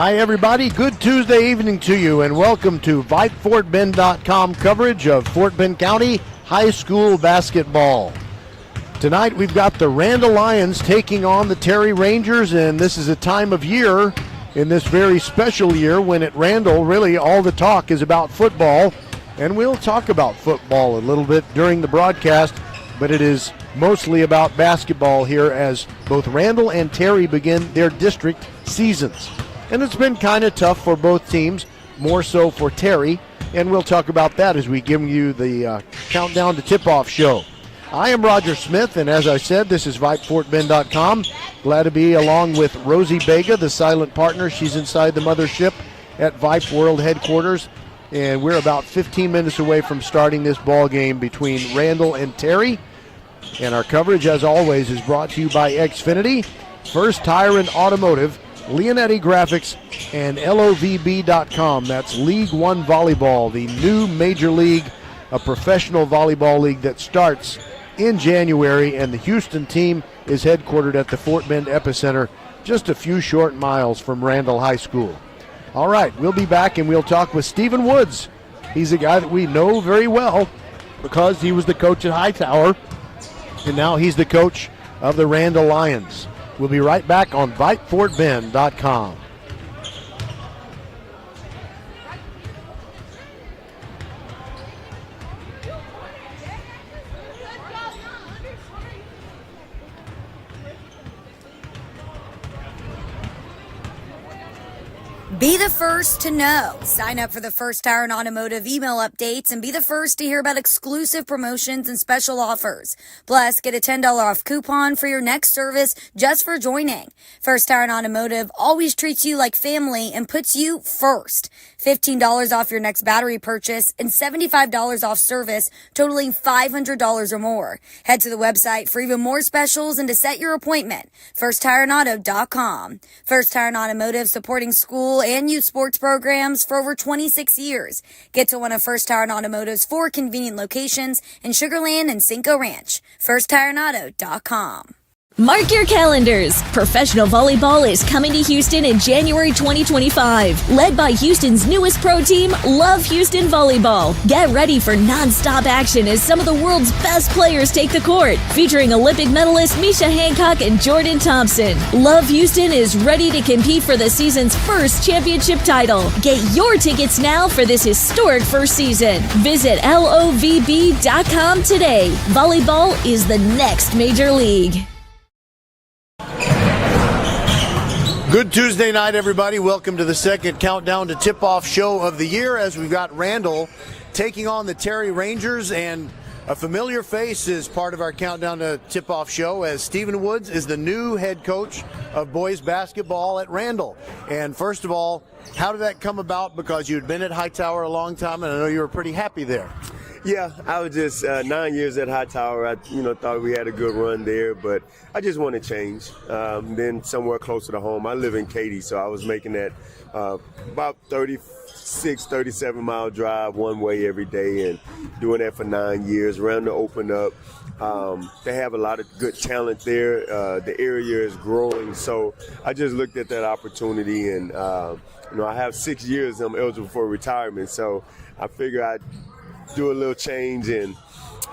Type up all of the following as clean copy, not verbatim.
Hi, everybody. Good Tuesday evening to you, and welcome to VypeFortBend.com coverage of Fort Bend County High School basketball. Tonight, we've got the Randle Lions taking on the Terry Rangers, and this is a time of year, in this very special year, when at Randle, really all the talk is about football, and we'll talk about football a little bit during the broadcast, but it is mostly about basketball here as both Randle and Terry begin their district seasons. And it's been kind of tough for both teams, more so for Terry, and we'll talk about that as we give you the Countdown to Tip-Off show. I am Roger Smith, and as I said, this is VypeFortBend.com. Glad to be along with Rosie Bega, the silent partner. She's inside the mothership at Vype World headquarters, and we're about 15 minutes away from starting this ball game between Randle and Terry. And our coverage, as always, is brought to you by Xfinity, First Tire and Automotive, Leonetti Graphics, and LOVB.com. That's League One Volleyball, the new major league, a professional volleyball league that starts in January, and the Houston team is headquartered at the Fort Bend Epicenter, just a few short miles from Randle High School. All right, we'll be back and we'll talk with Stephen Woods. He's a guy that we know very well because he was the coach at Hightower, and now he's the coach of the Randle Lions. We'll be right back on VypeFortBend.com. Be the first to know. Sign up for the First Tire and Automotive email updates and be the first to hear about exclusive promotions and special offers. Plus, get a $10 off coupon for your next service just for joining. First Tire and Automotive always treats you like family and puts you first. $15 off your next battery purchase and $75 off service totaling $500 or more. Head to the website for even more specials and to set your appointment. FirstTireandAuto.com. First Tire and Automotive, supporting school and youth sports programs for over 26 years. Get to one of First Tire and Automotive's 4 convenient locations in Sugar Land and Cinco Ranch. FirstTireandAuto.com. Mark your calendars. Professional volleyball is coming to Houston in January 2025. Led by Houston's newest pro team, Love Houston Volleyball. Get ready for non-stop action as some of the world's best players take the court. Featuring Olympic medalist Misha Hancock and Jordan Thompson. Love Houston is ready to compete for the season's first championship title. Get your tickets now for this historic first season. Visit LOVB.com today. Volleyball is the next major league. Good Tuesday night, everybody. Welcome to the second Countdown to Tip-Off show of the year as we've got Randle taking on the Terry Rangers, and a familiar face is part of our Countdown to Tip-Off show as Stephen Woods is the new head coach of boys basketball at Randle. And first of all, how did that come about? Because you'd been at Hightower a long time, and I know you were pretty happy there. Yeah, I was just 9 years at Hightower. I thought we had a good run there, but I just want to change. Then somewhere closer to home. I live in Katy, so I was making that about 36, 37-mile drive one way every day, and doing that for 9 years. Randle opened up. They have a lot of good talent there. The area is growing, so I just looked at that opportunity, and I have 6 years. I'm eligible for retirement, so I figure I'd do a little change and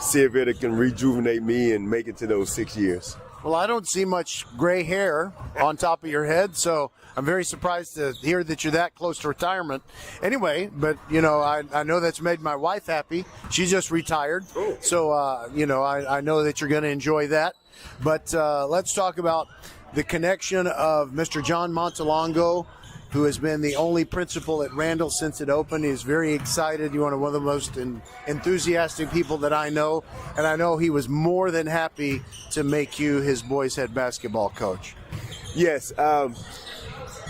see if it can rejuvenate me and make it to those 6 years. Well, I don't see much gray hair on top of your head, so I'm very surprised to hear that you're that close to retirement. Anyway, but, I know that's made my wife happy. She just retired, so, I know that you're going to enjoy that. But let's talk about the connection of Mr. John Montalongo, who has been the only principal at Randle since it opened. He's very excited. You're one of the most enthusiastic people that I know, and I know he was more than happy to make you his boys' head basketball coach. Yes.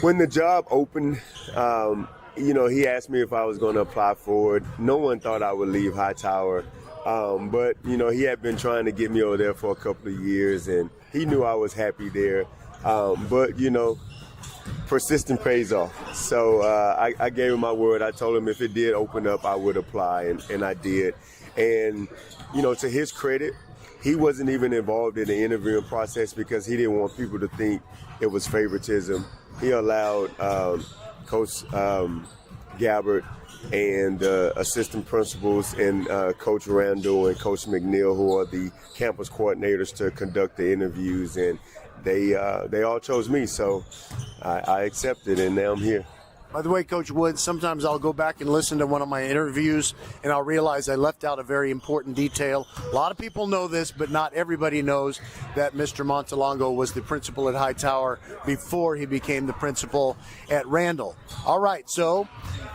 When the job opened, he asked me if I was going to apply for it. No one thought I would leave Hightower, but, he had been trying to get me over there for a couple of years, and he knew I was happy there. But, persistent pays off. So I gave him my word. I told him if it did open up, I would apply, and I did. And, to his credit, he wasn't even involved in the interviewing process because he didn't want people to think it was favoritism. He allowed Coach Gabbard, and assistant principals, and Coach Randle and Coach McNeil, who are the campus coordinators to conduct the interviews, and they all chose me, so I accepted, and now I'm here. By the way, Coach Woods, sometimes I'll go back and listen to one of my interviews, and I'll realize I left out a very important detail. A lot of people know this, but not everybody knows that Mr. Montalongo was the principal at Hightower before he became the principal at Randle. All right, so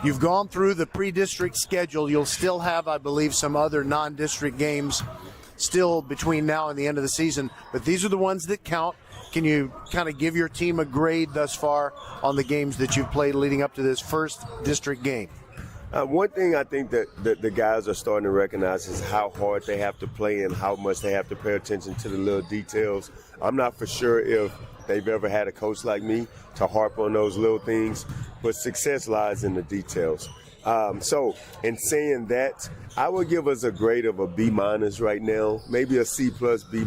you've gone through the pre-district schedule. You'll still have, I believe, some other non-district games still between now and the end of the season, but these are the ones that count. Can you kind of give your team a grade thus far on the games that you've played leading up to this first district game? One thing I think that the guys are starting to recognize is how hard they have to play and how much they have to pay attention to the little details. I'm not for sure if they've ever had a coach like me to harp on those little things, but success lies in the details. So in saying that, I would give us a grade of a B- right now, maybe a C+, B-.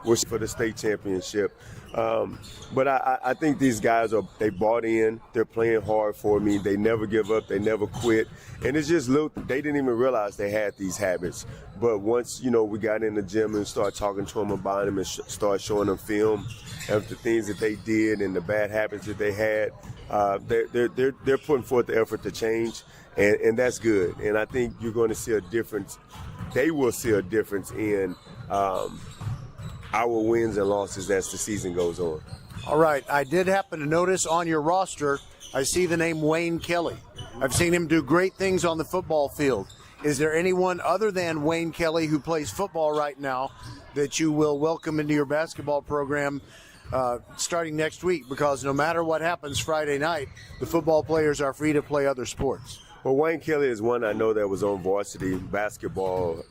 We're for the state championship. But I think these guys they bought in. They're playing hard for me. They never give up. They never quit. And it's just they didn't even realize they had these habits. But once, we got in the gym and started talking to them about them and started showing them film of the things that they did and the bad habits that they had, they're putting forth the effort to change, and that's good. And I think you're going to see a difference. They will see a difference in our wins and losses as the season goes on. All right. I did happen to notice on your roster, I see the name Wayne Kelly. I've seen him do great things on the football field. Is there anyone other than Wayne Kelly who plays football right now that you will welcome into your basketball program starting next week? Because no matter what happens Friday night, the football players are free to play other sports. Well, Wayne Kelly is one I know that was on varsity basketball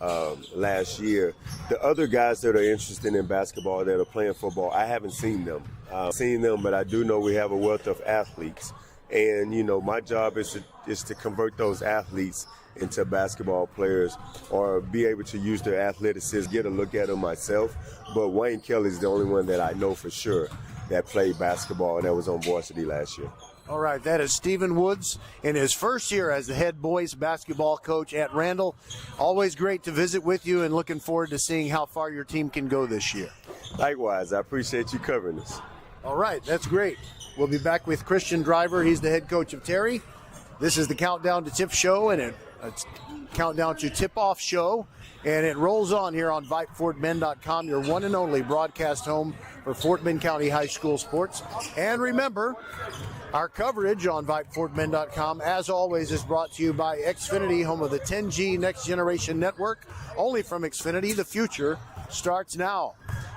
last year. The other guys that are interested in basketball that are playing football, I haven't seen them. But I do know we have a wealth of athletes. And, my job is to convert those athletes into basketball players or be able to use their athleticism, get a look at them myself. But Wayne Kelly is the only one that I know for sure that played basketball and that was on varsity last year. All right, that is Stephen Woods in his first year as the head boys basketball coach at Randle. Always great to visit with you and looking forward to seeing how far your team can go this year. Likewise, I appreciate you covering us. All right, that's great. We'll be back with Christian Driver. He's the head coach of Terry. This is the Countdown to Tip show, and it's Countdown to Tip-Off show, and it rolls on here on VypeFortBend.com, your one and only broadcast home for Fort Bend County High School sports. And remember, our coverage on VypeFortBend.com, as always, is brought to you by Xfinity, home of the 10G Next Generation Network. Only from Xfinity, the future starts now.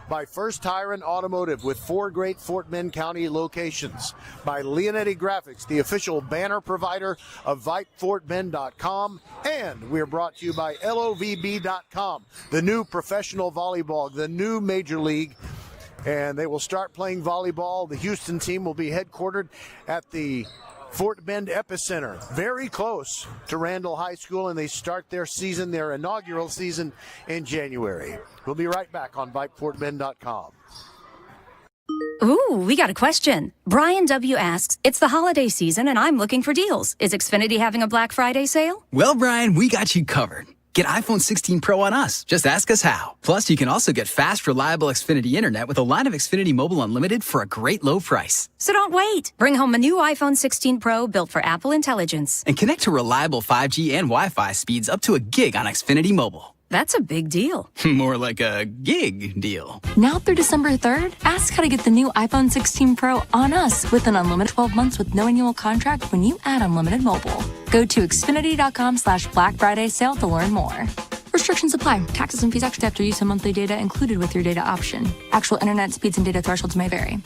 By First Tire and Automotive with 4 great Fort Bend County locations. By Leonetti Graphics, the official banner provider of VypeFortBend.com. And we're brought to you by LOVB.com, the new professional volleyball, the new major league. And they will start playing volleyball. The Houston team will be headquartered at the Fort Bend Epicenter, very close to Randle High School, and they start their season, their inaugural season, in January. We'll be right back on VypeFortBend.com. Ooh, we got a question. Brian W. asks, it's the holiday season and I'm looking for deals. Is Xfinity having a Black Friday sale? Well, Brian, we got you covered. Get iPhone 16 Pro on us. Just ask us how. Plus, you can also get fast, reliable Xfinity Internet with a line of Xfinity Mobile Unlimited for a great low price. So don't wait. Bring home a new iPhone 16 Pro built for Apple Intelligence. And connect to reliable 5G and Wi-Fi speeds up to a gig on Xfinity Mobile. That's a big deal. More like a gig deal. Now through December 3rd, ask how to get the new iPhone 16 Pro on us with an unlimited 12 months with no annual contract when you add unlimited mobile. Go to Xfinity.com/Black Friday sale to learn more. Restrictions apply. Taxes and fees extra after use of monthly data included with your data option. Actual internet speeds and data thresholds may vary.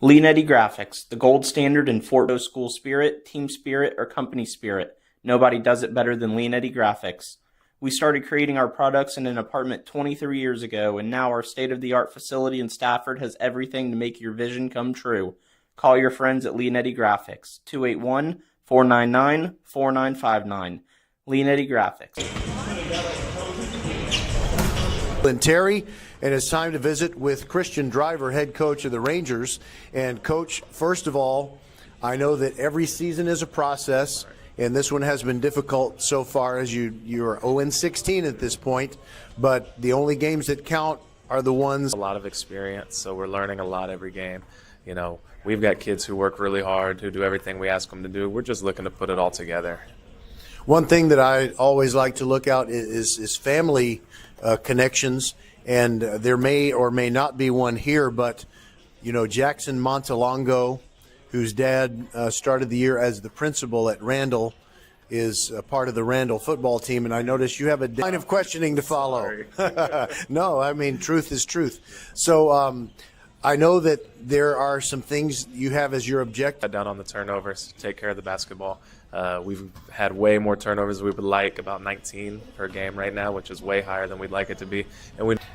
Leonetti Graphics, the gold standard in Fort Bend school spirit, team spirit, or company spirit. Nobody does it better than Leonetti Graphics. We started creating our products in an apartment 23 years ago, and now our state-of-the-art facility in Stafford has everything to make your vision come true. Call your friends at Leonetti Graphics, 281-499-4959. Leonetti Graphics. And Terry, and it's time to visit with Christian Driver, head coach of the Rangers. And Coach, first of all, I know that every season is a process, and this one has been difficult so far as you're 0-16 at this point, but the only games that count are the ones. A lot of experience, so we're learning a lot every game. We've got kids who work really hard, who do everything we ask them to do. We're just looking to put it all together. One thing that I always like to look out is family connections, and there may or may not be one here, but Jackson Montalongo, whose dad started the year as the principal at Randle, is a part of the Randle football team, and I notice you have a line of questioning to follow. No, I mean, truth is truth. So I know that there are some things you have as your objective. Down on the turnovers, take care of the basketball. We've had way more turnovers than we would like, about 19 per game right now, which is way higher than we'd like it to be.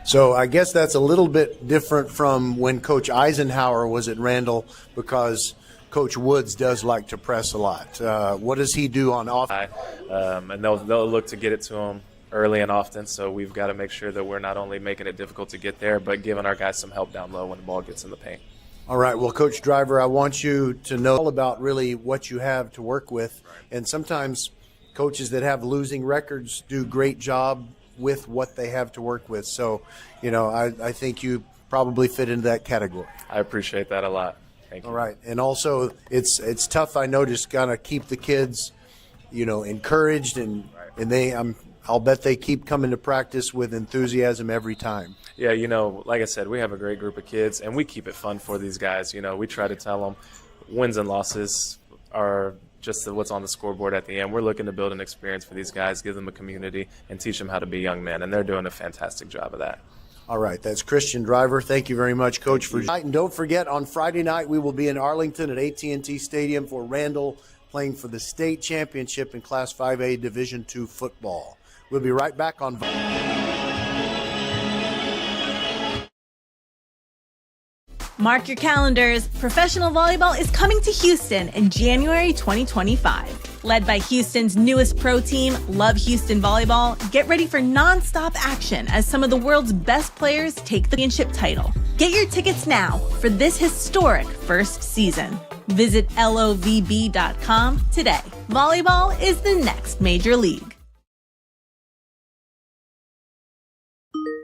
So I guess that's a little bit different from when Coach Eisenhower was at Randle, because Coach Woods does like to press a lot. What does he do on offense? And they'll look to get it to him early and often, so we've got to make sure that we're not only making it difficult to get there, but giving our guys some help down low when the ball gets in the paint. All right, well, Coach Driver, I want you to know all about really what you have to work with, and sometimes coaches that have losing records do a great job with what they have to work with. So, I think you probably fit into that category. I appreciate that a lot. Thank you. All right, and also it's tough, I know, just kind of keep the kids, encouraged, and I'll bet they keep coming to practice with enthusiasm every time. Yeah, like I said, we have a great group of kids, and we keep it fun for these guys. We try to tell them wins and losses are just what's on the scoreboard at the end. We're looking to build an experience for these guys, give them a community, and teach them how to be young men, and they're doing a fantastic job of that. All right, that's Christian Driver. Thank you very much, Coach. For tonight, and don't forget, on Friday night we will be in Arlington at AT&T Stadium for Randle playing for the state championship in Class 5A Division II football. We'll be right back on Mark your calendars. Professional volleyball is coming to Houston in January 2025. Led by Houston's newest pro team, Love Houston Volleyball, get ready for non-stop action as some of the world's best players take the championship title. Get your tickets now for this historic first season. Visit lovb.com today. Volleyball is the next major league.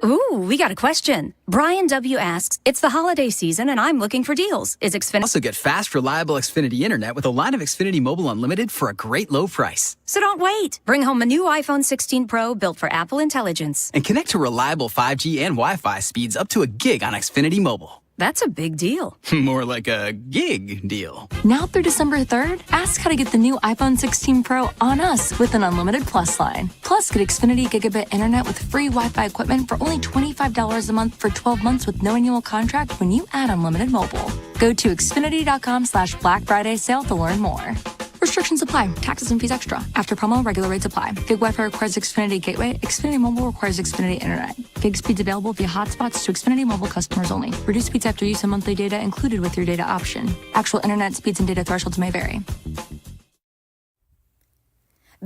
Ooh, we got a question. Brian W. asks, it's the holiday season and I'm looking for deals. Is Xfinity... Also get fast, reliable Xfinity Internet with a line of Xfinity Mobile Unlimited for a great low price. So don't wait. Bring home a new iPhone 16 Pro built for Apple Intelligence. And connect to reliable 5G and Wi-Fi speeds up to a gig on Xfinity Mobile. That's a big deal. More like a gig deal. Now through December 3rd, ask how to get the new iPhone 16 Pro on us with an unlimited Plus line. Plus, get Xfinity Gigabit Internet with free Wi-Fi equipment for only $25 a month for 12 months with no annual contract when you add unlimited mobile. Go to Xfinity.com/Black Friday sale to learn more. Restrictions apply. Taxes and fees extra. After promo, regular rates apply. Gig Wi-Fi requires Xfinity Gateway. Xfinity Mobile requires Xfinity Internet. Gig speeds available via hotspots to Xfinity Mobile customers only. Reduced speeds after use of monthly data included with your data option. Actual internet speeds and data thresholds may vary.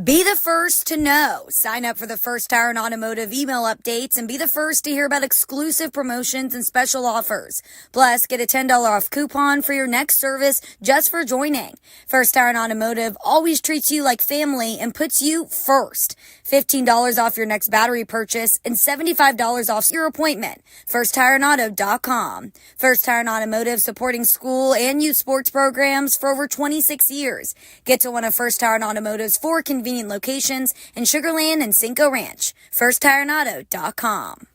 Be the first to know. Sign up for the First Tire and Automotive email updates and be the first to hear about exclusive promotions and special offers. Plus, get a $10 off coupon for your next service just for joining. First Tire and Automotive always treats you like family and puts you first. $15 off your next battery purchase and $75 off your appointment. FirstTireandAuto.com. First Tire and Automotive supporting school and youth sports programs for over 26 years. Get to one of First Tire and Automotive's 4 convenient locations in Sugar Land and Cinco Ranch. FirstTireandAuto.com.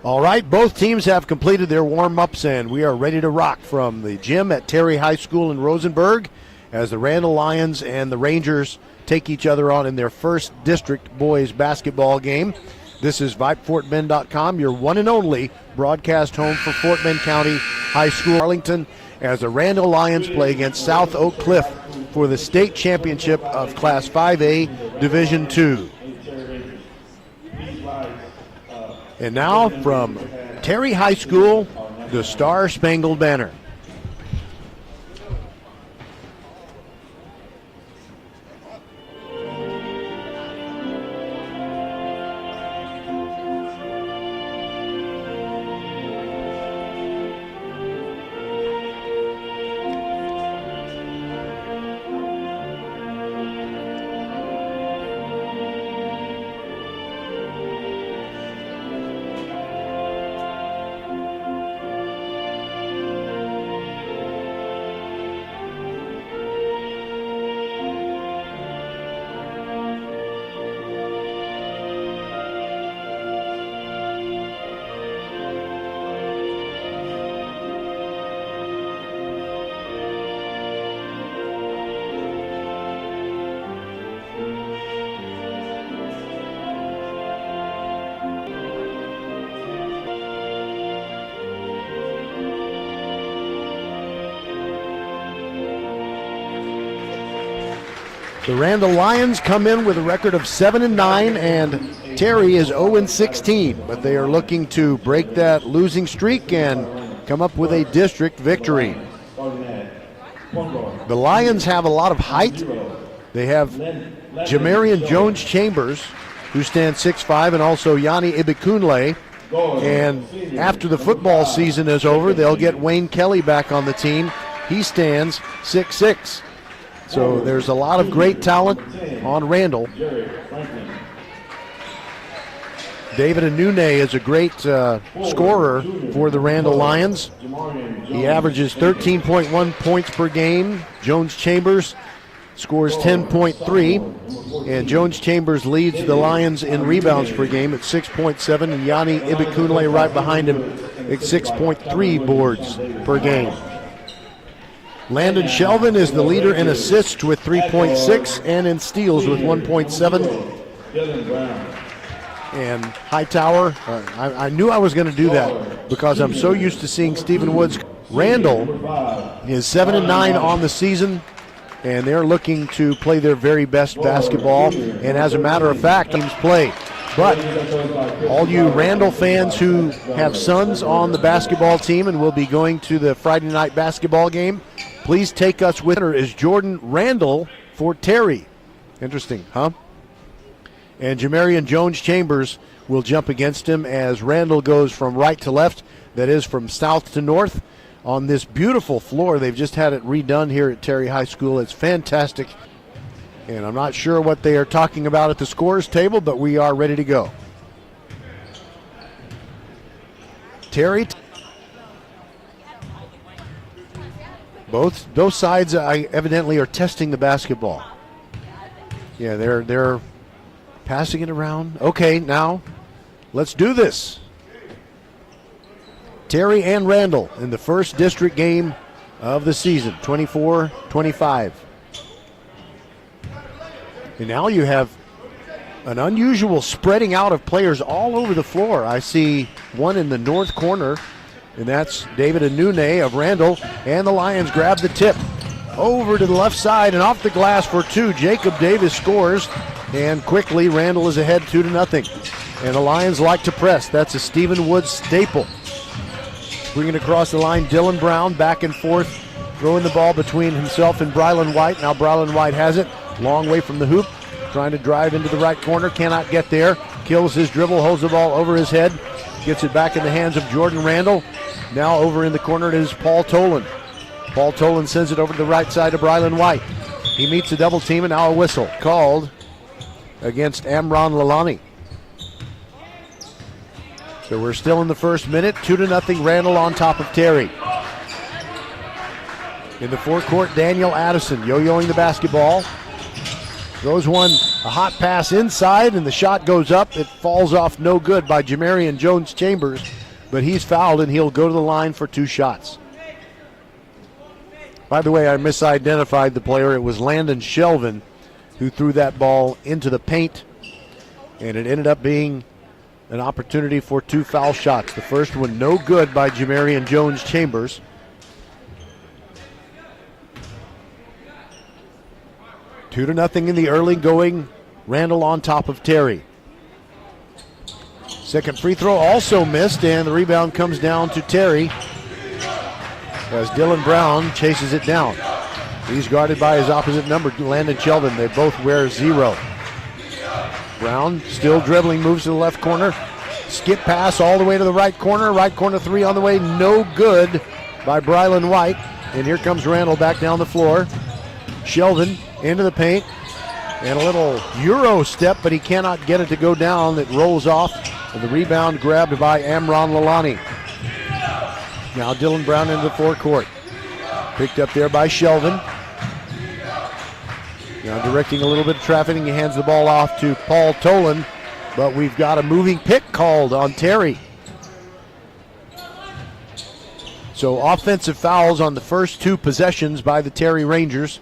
All right, both teams have completed their warm-ups, and we are ready to rock from the gym at Terry High School in Rosenberg as the Randle Lions and the Rangers take each other on in their first district boys basketball game. This is VypeFortBend.com, your one and only broadcast home for Fort Bend County High School Arlington, as the Randle Lions play against South Oak Cliff for the state championship of Class 5A Division II. And now from Terry High School, the Star Spangled Banner. The Randle Lions come in with a record of 7-9, and Terry is 0-16, but they are looking to break that losing streak and come up with a district victory. The Lions have a lot of height. They have Jamarian Jones-Chambers, who stands 6'5", and also Yanni Ibikunle. And after the football season is over, they'll get Wayne Kelly back on the team. He stands 6'6". So there's a lot of great talent on Randle. David Anune is a great scorer for the Randle Lions. He averages 13.1 points per game. Jones-Chambers scores 10.3. And Jones-Chambers leads the Lions in rebounds per game at 6.7. And Yanni Ibikunle right behind him at 6.3 boards per game. Landon Shelvin is the leader in assists with 3.6 and in steals with 1.7. And Hightower, I knew I was going to do that because I'm so used to seeing Stephen Woods. Randle is 7-9 on the season, and they're looking to play their very best basketball. And as a matter of fact, teams play. But all you Randle fans who have sons on the basketball team and will be going to the Friday night basketball game, please take us with her is Jordan Randle for Terry. Interesting, huh? And Jamarian Jones-Chambers will jump against him as Randle goes from right to left, that is from south to north, on this beautiful floor. They've just had it redone here at Terry High School. It's fantastic. And I'm not sure what they are talking about at the scorers table, but we are ready to go. Terry. Both sides evidently are testing the basketball. Yeah, they're passing it around. Okay, now let's do this. Terry and Randle in the first district game of the season, 24-25. And now you have an unusual spreading out of players all over the floor. I see one in the north corner, and that's David Anune of Randle, and the Lions grab the tip. Over to the left side and off the glass for two. Jacob Davis scores, and quickly Randle is ahead 2-0. And the Lions like to press. That's a Stephen Woods staple. Bringing across the line, Dylan Brown back and forth, throwing the ball between himself and Brylan White. Now Brylan White has it, long way from the hoop, trying to drive into the right corner, cannot get there. Kills his dribble, holds the ball over his head, gets it back in the hands of Jordan Randle. Now over in the corner it is Paul Tolan. Paul Tolan sends it over to the right side to Brylan White. He meets a double team, and now a whistle called against Amron Lalani. So we're still in the first minute, 2-0, Randle on top of Terry. In the forecourt, Daniel Addison yo-yoing the basketball. Throws one, a hot pass inside, and the shot goes up. It falls off no good by Jamarian Jones-Chambers, but he's fouled, and he'll go to the line for two shots. By the way, I misidentified the player. It was Landon Shelvin who threw that ball into the paint, and it ended up being an opportunity for two foul shots. The first one no good by Jamarian Jones-Chambers. 2-0 in the early going. Randle on top of Terry. Second free throw also missed, and the rebound comes down to Terry as Dylan Brown chases it down. He's guarded by his opposite number, Landon Shelvin. They both wear 0. Brown still dribbling, moves to the left corner. Skip pass all the way to the right corner. Right corner three on the way, no good by Brylan White. And here comes Randle back down the floor. Shelvin into the paint. And a little Euro step, but he cannot get it to go down. It rolls off. And the rebound grabbed by Amron Lalani. Now Dylan Brown into the forecourt. Picked up there by Shelvin. Now directing a little bit of traffic, and he hands the ball off to Paul Tolan. But we've got a moving pick called on Terry. So offensive fouls on the first two possessions by the Terry Rangers.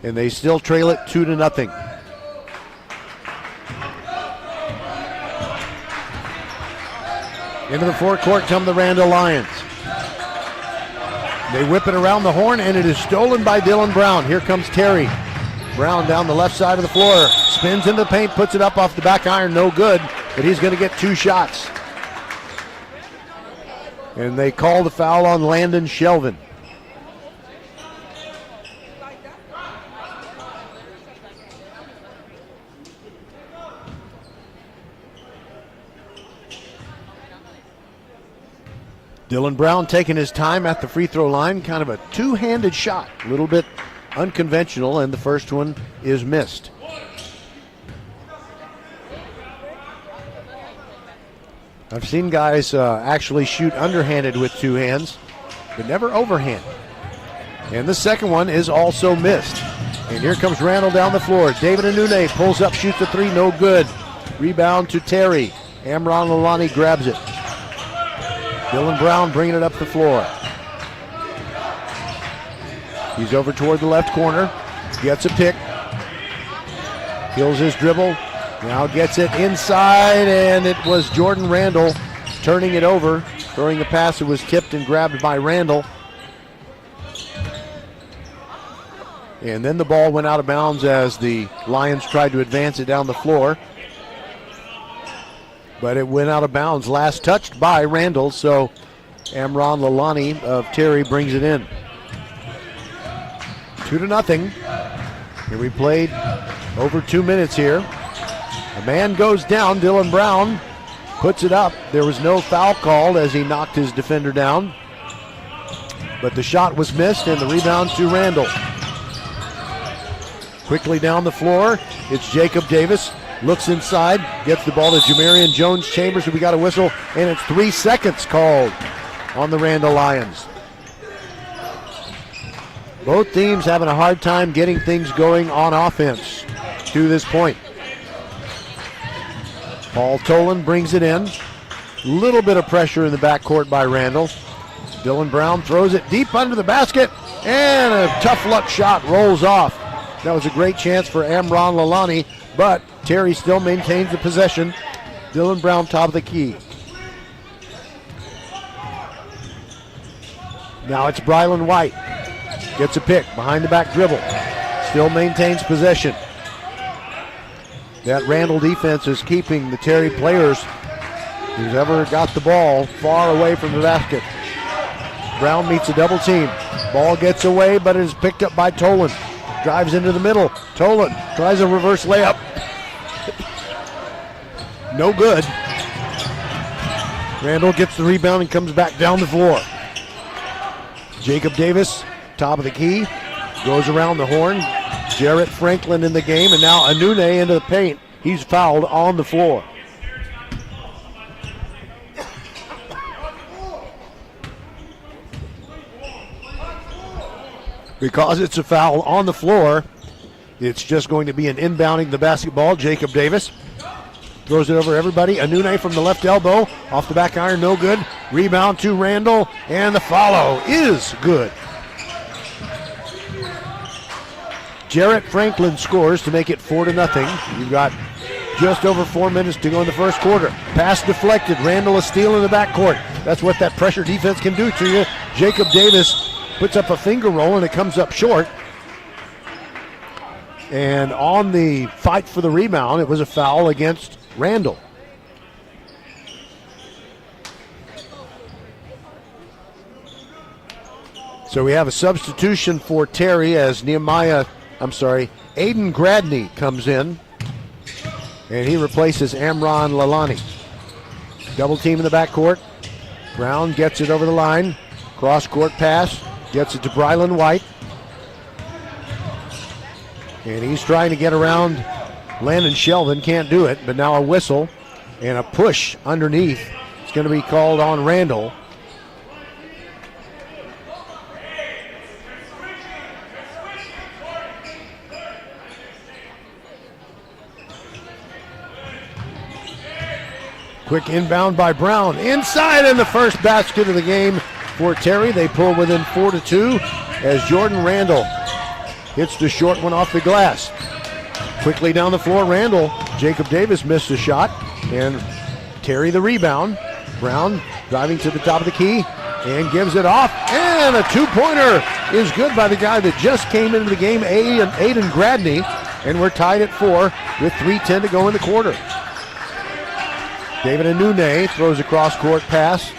And they still trail it 2-0. Into the forecourt come the Randle Lions. They whip it around the horn, and it is stolen by Dylan Brown. Here comes Terry. Brown down the left side of the floor. Spins into the paint, puts it up off the back iron. No good, but he's going to get 2 shots. And they call the foul on Landon Shelvin. Dylan Brown taking his time at the free throw line. Kind of a two-handed shot. A little bit unconventional, and the first one is missed. I've seen guys actually shoot underhanded with 2 hands, but never overhand. And the second one is also missed. And here comes Randle down the floor. David Anune pulls up, shoots a 3, no good. Rebound to Terry. Amron Lalani grabs it. Dylan Brown bringing it up the floor. He's over toward the left corner. Gets a pick. Kills his dribble. Now gets it inside, and it was Jordan Randle turning it over. Throwing the pass, it was tipped and grabbed by Randle. And then the ball went out of bounds as the Lions tried to advance it down the floor. But it went out of bounds. Last touched by Randle, so Amron Lalani of Terry brings it in. 2-0. Here we played over 2 minutes here. A man goes down. Dylan Brown puts it up. There was no foul called as he knocked his defender down. But the shot was missed, and the rebound to Randle. Quickly down the floor, it's Jacob Davis. Looks inside, gets the ball to Jamarian Jones-Chambers, and we got a whistle, and it's 3 seconds called on the Randle Lions. Both teams having a hard time getting things going on offense to this point. Paul Tolan brings it in. Little bit of pressure in the backcourt by Randle. Dylan Brown throws it deep under the basket, and a tough luck shot rolls off. That was a great chance for Amron Lalani, but Terry still maintains the possession. Dylan Brown top of the key. Now it's Brylan White. Gets a pick behind the back dribble. Still maintains possession. That Randle defense is keeping the Terry players who's ever got the ball far away from the basket. Brown meets a double team. Ball gets away, but it is picked up by Tolan. Drives into the middle. Tolan tries a reverse layup. No good. Randle gets the rebound and comes back down the floor. Jacob Davis, top of the key, goes around the horn. Jarrett Franklin in the game, and now Anune into the paint. He's fouled on the floor. Because it's a foul on the floor, it's just going to be an inbounding the basketball. Jacob Davis throws it over everybody. Anune from the left elbow, off the back iron, no good. Rebound to Randle, and the follow is good. Jarrett Franklin scores to make it 4-0. You've got just over 4 minutes to go in the first quarter. Pass deflected. Randle a steal in the backcourt. That's what that pressure defense can do to you. Jacob Davis puts up a finger roll, and it comes up short. And on the fight for the rebound, it was a foul against Randle. So we have a substitution for Terry as Aiden Gradney comes in, and he replaces Amron Lalani. Double team in the backcourt. Brown gets it over the line. Cross-court pass. Gets it to Brylan White. And he's trying to get around Landon Shelvin. Can't do it, but now a whistle and a push underneath. It's going to be called on Randle. Quick inbound by Brown. Inside, and the first basket of the game for Terry. They pull within 4-2 as Jordan Randle hits the short one off the glass. Quickly down the floor, Randle. Jacob Davis missed a shot, and Terry the rebound. Brown driving to the top of the key and gives it off, and a two-pointer is good by the guy that just came into the game, Aiden Gradney, and we're tied at 4 with 3:10 to go in the quarter. David Anune throws a cross-court pass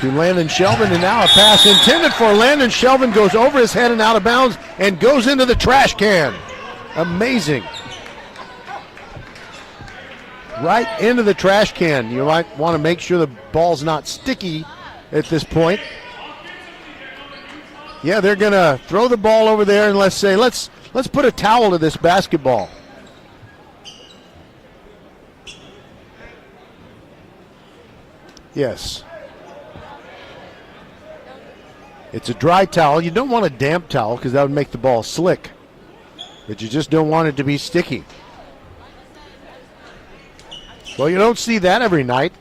to Landon Shelvin, and now a pass intended for Landon Shelvin goes over his head and out of bounds and goes into the trash can. Amazing. Right into the trash can. You might want to make sure the ball's not sticky at this point. Yeah, they're going to throw the ball over there, and let's put a towel to this basketball. Yes. It's a dry towel. You don't want a damp towel because that would make the ball slick. But you just don't want it to be sticky. Well, you don't see that every night.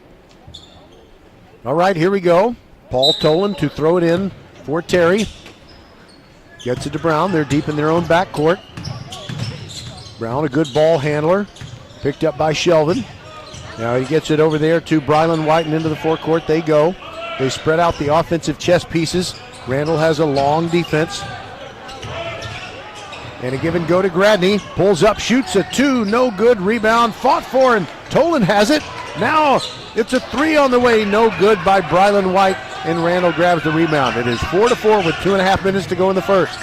All right, here we go. Paul Tolan to throw it in for Terry. Gets it to Brown. They're deep in their own backcourt. Brown, a good ball handler. Picked up by Shelvin. Now he gets it over there to Brylan White, and into the forecourt they go. They spread out the offensive chess pieces. Randle has a long defense. And a give and go to Gradney. Pulls up, shoots a 2, no good. Rebound fought for, and Tolan has it. Now it's a 3 on the way, no good by Brylan White, and Randle grabs the rebound. It is 4-4 with 2.5 minutes to go in the first.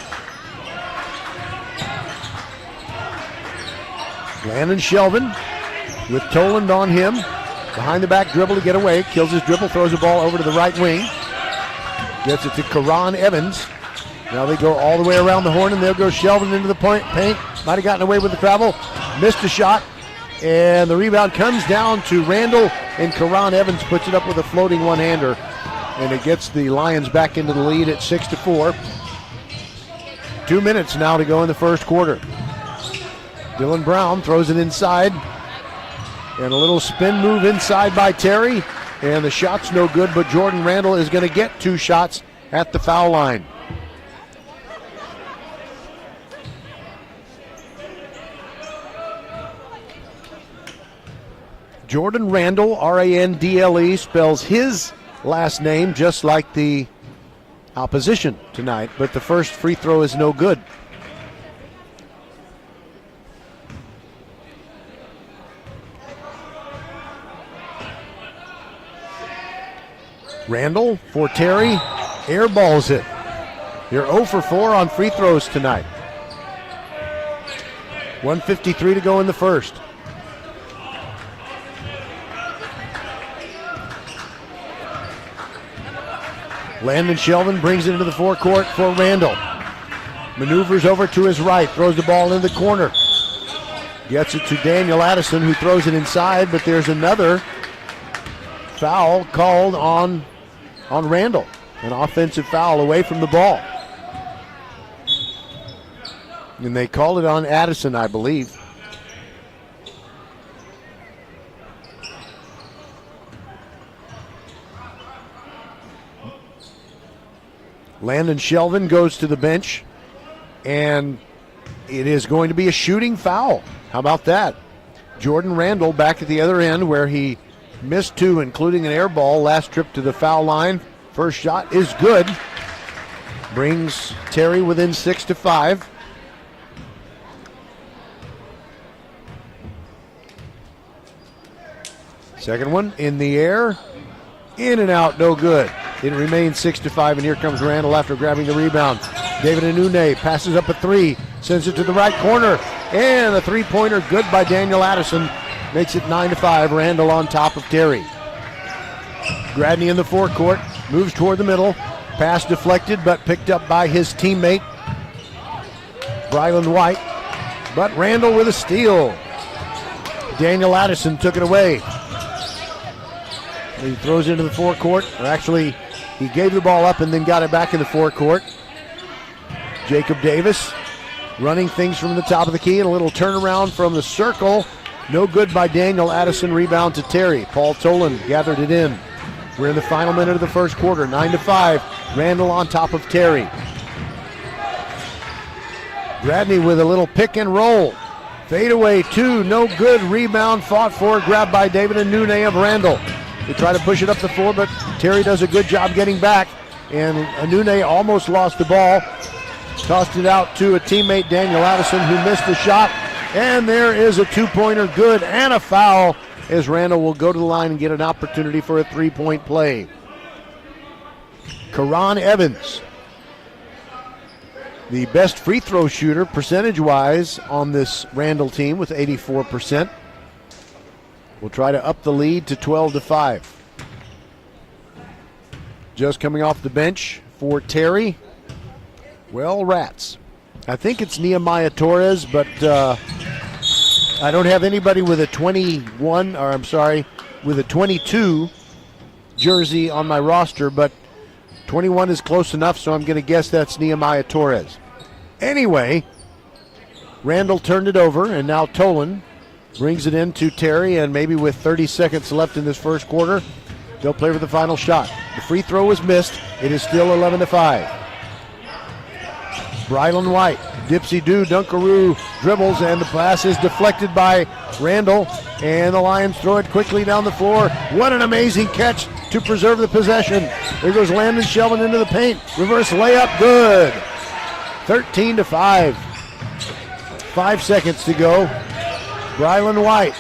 Landon Shelvin with Toland on him. Behind the back dribble to get away. Kills his dribble, throws the ball over to the right wing. Gets it to Karan Evans. Now they go all the way around the horn, and they'll go Shelvin into the paint. Might have gotten away with the travel. Missed a shot. And the rebound comes down to Randle, and Karan Evans puts it up with a floating one-hander. And it gets the Lions back into the lead at 6-4. 2 minutes now to go in the first quarter. Dylan Brown throws it inside. And a little spin move inside by Terry. And the shot's no good, but Jordan Randle is going to get 2 shots at the foul line. Jordan Randle, R-A-N-D-L-E, spells his last name just like the opposition tonight, but the first free throw is no good. Randle for Terry, airballs it. You're 0 for 4 on free throws tonight. 1:53 to go in the first. Landon Shelvin brings it into the forecourt for Randle. Maneuvers over to his right, throws the ball in the corner. Gets it to Daniel Addison, who throws it inside, but there's another foul called on Randle. An offensive foul away from the ball. And they called it on Addison, I believe. Landon Shelvin goes to the bench, and it is going to be a shooting foul. How about that? Jordan Randle back at the other end where he missed 2, including an air ball. Last trip to the foul line. First shot is good. Brings Terry within 6-5. Second one in the air. In and out, no good. It remains 6-5, and here comes Randle after grabbing the rebound. David Anune passes up a 3, sends it to the right corner, and a three-pointer good by Daniel Addison. Makes it 9-5. Randle on top of Terry. Gradney in the forecourt, moves toward the middle. Pass deflected, but picked up by his teammate, Brylan White. But Randle with a steal. Daniel Addison took it away. He throws into the forecourt, or actually, he gave the ball up and then got it back in the forecourt. Jacob Davis running things from the top of the key, and a little turnaround from the circle. No good by Daniel Addison. Rebound to Terry. Paul Tolan gathered it in. We're in the final minute of the first quarter. 9-5. Randle on top of Terry. Gradney with a little pick and roll. Fadeaway 2. No good. Rebound fought for. Grabbed by David Anune of Randle. They try to push it up the floor, but Terry does a good job getting back. and Anune almost lost the ball. Tossed it out to a teammate, Daniel Addison, who missed the shot. And there is a two-pointer, good, and a foul, as Randle will go to the line and get an opportunity for a three-point play. Karan Evans, the best free throw shooter percentage-wise on this Randle team with 84%. Will try to up the lead to 12-5. Just coming off the bench for Terry. Well, Rats. I think it's Nehemiah Torres, but I don't have anybody with a 22 jersey on my roster, but 21 is close enough, so I'm going to guess that's Nehemiah Torres. Anyway, Randle turned it over, and now Tolan brings it in to Terry, and maybe with 30 seconds left in this first quarter, they'll play for the final shot. The free throw was missed. It is still 11-5. Brylan White, dipsy-do, dunkaroo, dribbles, and the pass is deflected by Randle, and the Lions throw it quickly down the floor. What an amazing catch to preserve the possession. There goes Landon Shelvin into the paint. Reverse layup, good. 13-5. 5 seconds to go. Brylan White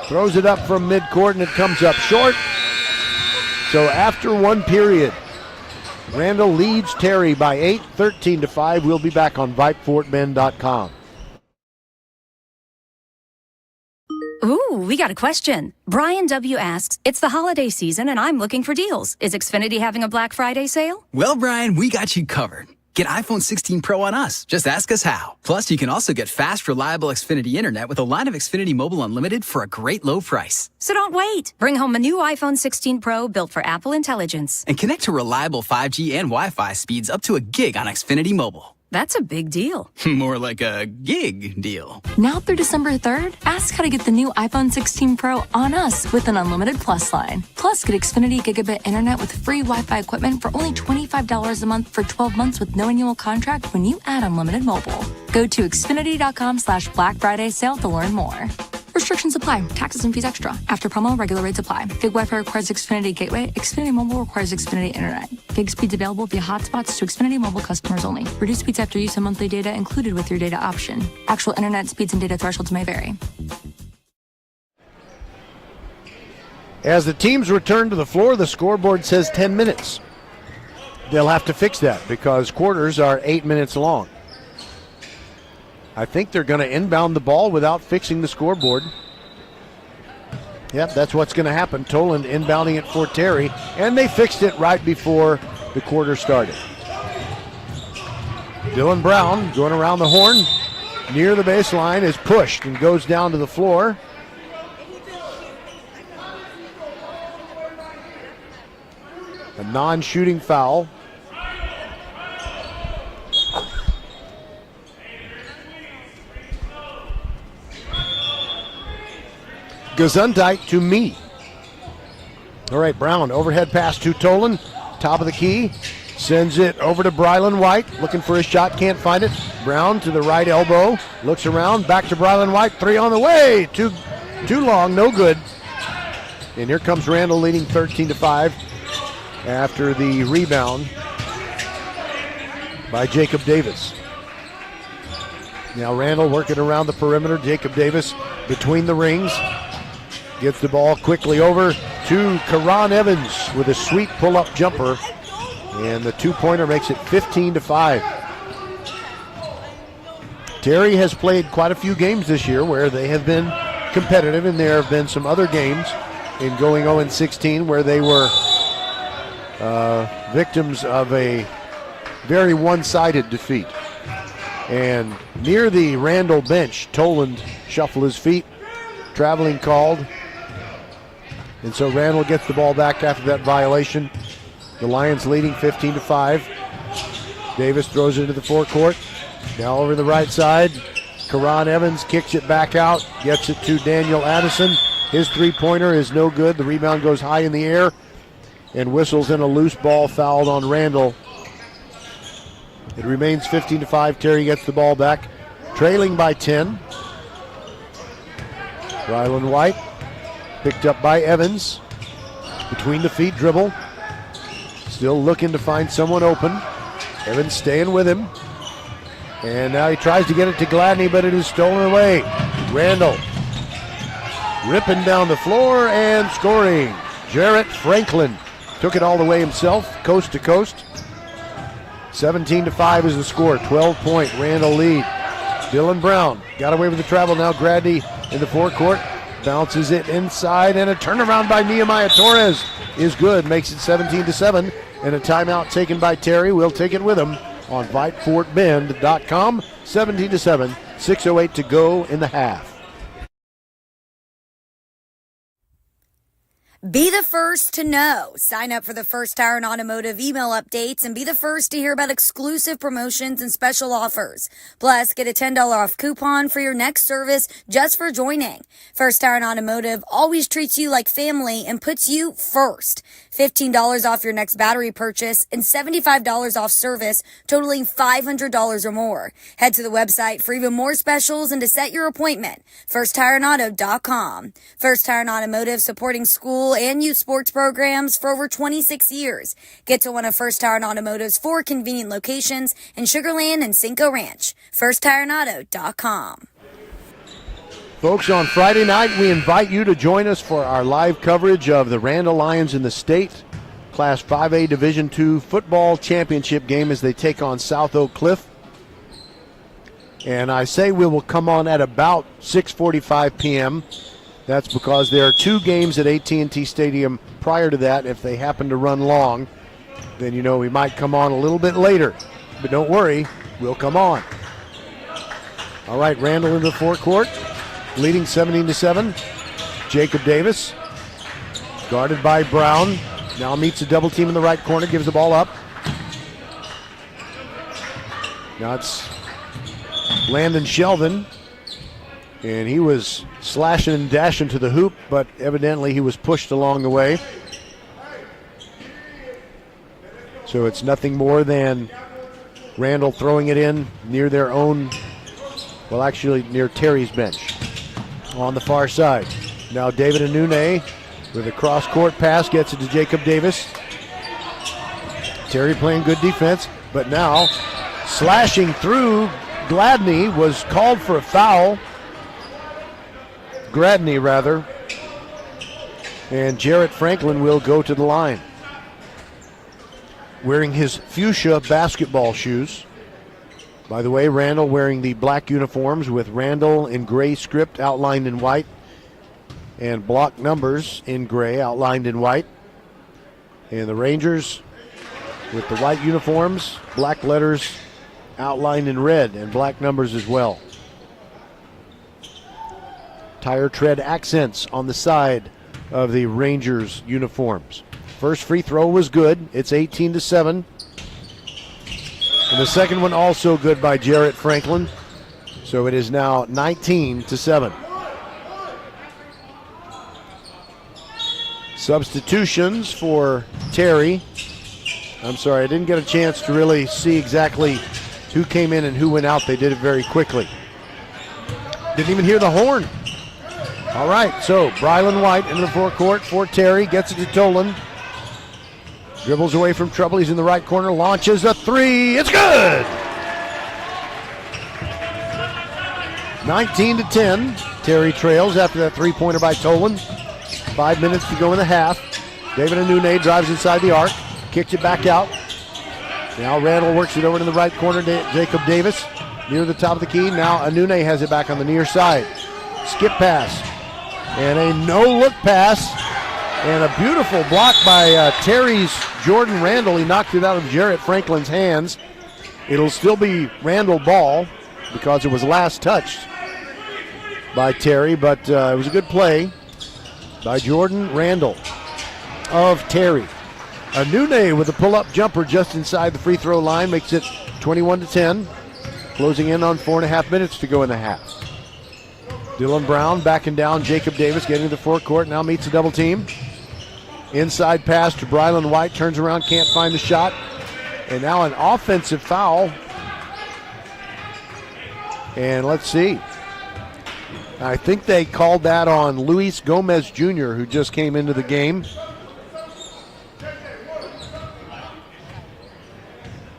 throws it up from midcourt, and it comes up short. So after one period, Randle leads Terry by 8, 13-5. We'll be back on VypeFortBend.com. Ooh, we got a question. Brian W. asks, it's the holiday season and I'm looking for deals. Is Xfinity having a Black Friday sale? Well, Brian, we got you covered. Get iPhone 16 Pro on us. Just ask us how. Plus, you can also get fast, reliable Xfinity internet with a line of Xfinity Mobile Unlimited for a great low price. So don't wait. Bring home a new iPhone 16 Pro built for Apple Intelligence. And connect to reliable 5G and Wi-Fi speeds up to a gig on Xfinity Mobile. That's a big deal. More like a gig deal. Now through December 3rd, ask how to get the new iPhone 16 Pro on us with an unlimited Plus line. Plus, get Xfinity Gigabit Internet with free Wi-Fi equipment for only $25 a month for 12 months with no annual contract when you add unlimited mobile. Go to Xfinity.com/Black Friday sale to learn more. Restrictions apply. Taxes and fees extra. After promo, regular rates apply. Gig Wi-Fi requires Xfinity Gateway. Xfinity Mobile requires Xfinity Internet. Gig speeds available via hotspots to Xfinity Mobile customers only. Reduced speeds after use of monthly data included with your data option. Actual internet speeds and data thresholds may vary. As the teams return to the floor, the scoreboard says 10 minutes. They'll have to fix that because quarters are 8 minutes long. I think they're going to inbound the ball without fixing the scoreboard. Yep, that's what's going to happen. Toland inbounding it for Terry, and they fixed it right before the quarter started. Dylan Brown going around the horn near the baseline is pushed and goes down to the floor. A non-shooting foul. Gesundheit to me. All right, Brown, overhead pass to Tolan. Top of the key. Sends it over to Brylan White. Looking for a shot, can't find it. Brown to the right elbow. Looks around, back to Brylan White. Three on the way. Too long, no good. And here comes Randle leading 13-5 after the rebound by Jacob Davis. Now Randle working around the perimeter. Jacob Davis between the rings. Gets the ball quickly over to Karan Evans with a sweet pull-up jumper. And the two-pointer makes it 15-5. Terry has played quite a few games this year where they have been competitive, and there have been some other games in going 0-16 where they were victims of a very one-sided defeat. And near the Randle bench, Toland shuffled his feet. Traveling called. And so Randle gets the ball back after that violation. The Lions leading 15-5. Davis throws it into the forecourt. Now over the right side. Karan Evans kicks it back out. Gets it to Daniel Addison. His three-pointer is no good. The rebound goes high in the air and whistles in a loose ball fouled on Randle. It remains 15-5. Terry gets the ball back. Trailing by 10. Brylan White picked up by Evans. Between the feet dribble. Still looking to find someone open. Evans staying with him. And now he tries to get it to Gladney, but it is stolen away. Randle ripping down the floor and scoring. Jarrett Franklin took it all the way himself, coast to coast. 17-5 is the score, 12-point Randle lead. Dylan Brown got away with the travel. Now Gradney in the forecourt. Bounces it inside, and a turnaround by Nehemiah Torres is good. Makes it 17-7, and a timeout taken by Terry. We'll take it with him on VypeFortBend.com. 17-7, 6:08 to go in the half. Be the first to know. Sign up for the First Tire and Automotive email updates and be the first to hear about exclusive promotions and special offers. Plus, get a $10 off coupon for your next service just for joining. First Tire and Automotive always treats you like family and puts you first. $15 off your next battery purchase and $75 off service totaling $500 or more. Head to the website for even more specials and to set your appointment. FirstTireandAuto.com. First Tire and Automotive, supporting school and youth sports programs for over 26 years. Get to one of First Tire and Automotive's 4 convenient locations in Sugar Land and Cinco Ranch. FirstTireandAuto.com. Folks, on Friday night, we invite you to join us for our live coverage of the Randle Lions in the state Class 5A Division II football championship game as they take on South Oak Cliff. And I say we will come on at about 6:45 p.m. That's because there are 2 games at AT&T Stadium prior to that. If they happen to run long, then you know we might come on a little bit later. But don't worry, we'll come on. All right, Randle in the forecourt, leading 17-7. Jacob Davis, guarded by Brown. Now meets a double team in the right corner, gives the ball up. Now it's Landon Shelvin. And he was slashing and dashing to the hoop, but evidently he was pushed along the way. So it's nothing more than Randle throwing it in near their own, well, actually near Terry's bench on the far side. Now David Anune with a cross-court pass gets it to Jacob Davis. Terry playing good defense, but now slashing through Gladney was called for a foul. Gradney, rather. And Jarrett Franklin will go to the line, wearing his fuchsia basketball shoes. By the way, Randle wearing the black uniforms with Randle in gray script outlined in white and block numbers in gray outlined in white. And the Rangers with the white uniforms, black letters outlined in red and black numbers as well. Tire tread accents on the side of the Rangers uniforms. First free throw was good. It's 18-7. And the second one also good by Jarrett Franklin. So it is now 19-7. Substitutions for Terry. I'm sorry, I didn't get a chance to really see exactly who came in and who went out. They did it very quickly. Didn't even hear the horn. All right, so Brylan White into the forecourt for Terry. Gets it to Tolan. Dribbles away from trouble. He's in the right corner. Launches a 3. It's good! 19-10. Terry trails after that three-pointer by Tolan. 5 minutes to go in the half. David Anune drives inside the arc. Kicks it back out. Now Randle works it over to the right corner. Jacob Davis near the top of the key. Now Anune has it back on the near side. Skip pass. And a no-look pass. And a beautiful block by Terry's Jordan Randle. He knocked it out of Jarrett Franklin's hands. It'll still be Randle ball because it was last touched by Terry. But it was a good play by Jordan Randle of Terry. Anune with a pull-up jumper just inside the free throw line makes it 21-10. Closing in on 4.5 minutes to go in the half. Dylan Brown backing down Jacob Davis, getting to the forecourt, now meets a double team. Inside pass to Brylan White, turns around, can't find the shot. And now an offensive foul. And let's see. I think they called that on Luis Gomez Jr., who just came into the game.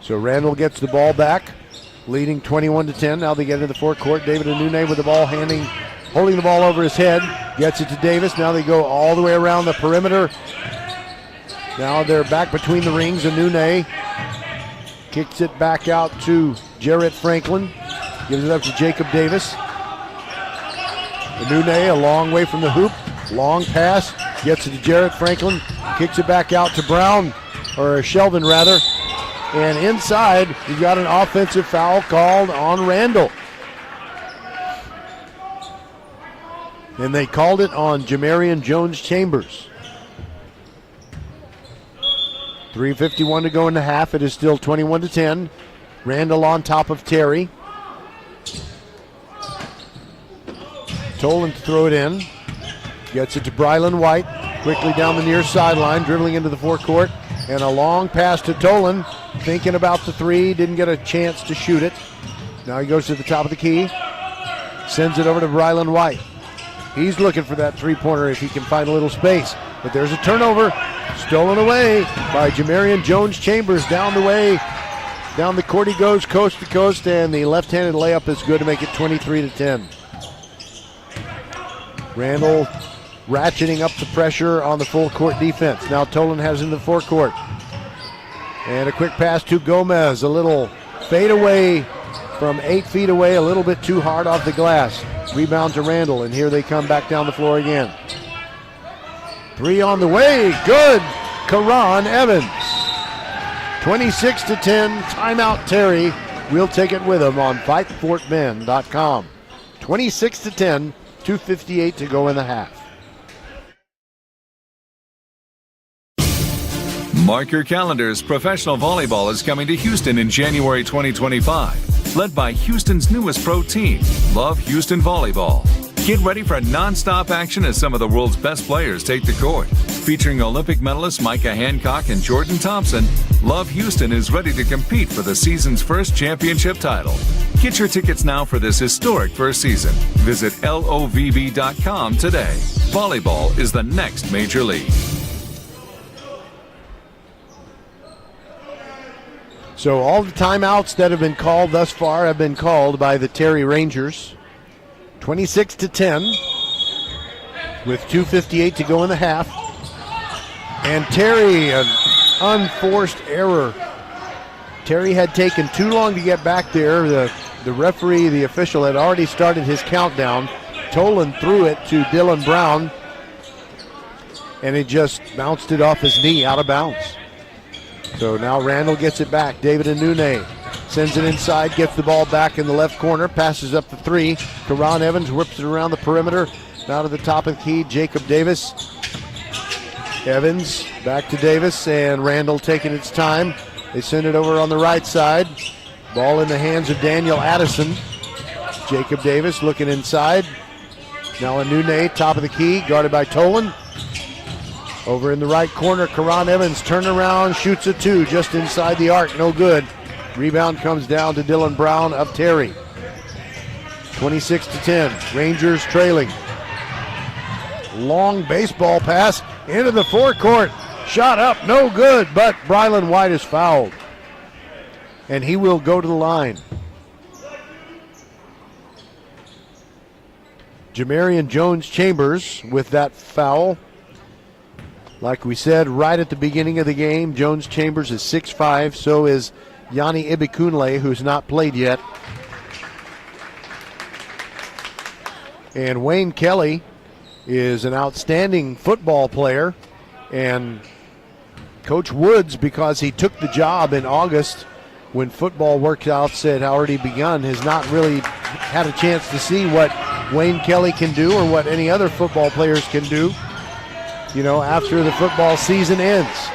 So Randle gets the ball back, leading 21-10. Now they get into the forecourt. David Anune with the ball, holding the ball over his head. Gets it to Davis. Now they go all the way around the perimeter. Now they're back between the rings. Anune kicks it back out to Jarrett Franklin. Gives it up to Jacob Davis. Anune a long way from the hoop. Long pass. Gets it to Jarrett Franklin. Kicks it back out to Brown, or Sheldon rather. And inside, you've got an offensive foul called on Randle. And they called it on Jamarian Jones-Chambers. 3:51 to go in the half. It is still 21-10. Randle on top of Terry. Tolan to throw it in. Gets it to Brylan White. Quickly down the near sideline, dribbling into the forecourt. And a long pass to Tolan. Thinking about the three. Didn't get a chance to shoot it. Now he goes to the top of the key. Sends it over to Brylan White. He's looking for that three-pointer if he can find a little space. But there's a turnover. Stolen away by Jamarian Jones-Chambers. Down the court he goes, coast to coast, and the left-handed layup is good to make it 23-10. Randle ratcheting up the pressure on the full court defense. Now Tolan has in the forecourt. And a quick pass to Gomez. A little fade away from 8 feet away, a little bit too hard off the glass. Rebound to Randle, and here they come back down the floor again. Three on the way, good. Karan Evans. 26-10, timeout Terry. We'll take it with him on VypeFortBend.com. 26-10, 2:58 to go in the half. Mark your calendars. Professional volleyball is coming to Houston in January 2025. Led by Houston's newest pro team, Love Houston Volleyball. Get ready for non-stop action as some of the world's best players take the court. Featuring Olympic medalists Micah Hancock and Jordan Thompson, Love Houston is ready to compete for the season's first championship title. Get your tickets now for this historic first season. Visit LOVB.com today. Volleyball is the next major league. So all the timeouts that have been called thus far have been called by the Terry Rangers. 26-10 with 2:58 to go in the half. And Terry, an unforced error. Terry had taken too long to get back there. The referee, the official, had already started his countdown. Tolan threw it to Dylan Brown, and it just bounced it off his knee out of bounds. So now Randle gets it back. David Anune sends it inside, gets the ball back in the left corner, passes up the three. Karan Evans whips it around the perimeter. Now to the top of the key, Jacob Davis. Evans back to Davis, and Randle taking its time. They send it over on the right side. Ball in the hands of Daniel Addison. Jacob Davis looking inside. Now Anune, top of the key, guarded by Tolan. Over in the right corner, Karan Evans turnaround, shoots a two just inside the arc, no good. Rebound comes down to Dylan Brown of Terry. 26-10, Rangers trailing. Long baseball pass into the forecourt. Shot up, no good, but Brylan White is fouled. And he will go to the line. Jamarian Jones-Chambers with that foul. Like we said right at the beginning of the game, Jones-Chambers is 6'5", so is Yanni Ibikunle, who's not played yet. And Wayne Kelly is an outstanding football player. And Coach Woods, because he took the job in August when football workouts had already begun, has not really had a chance to see what Wayne Kelly can do or what any other football players can do, you know, after the football season ends.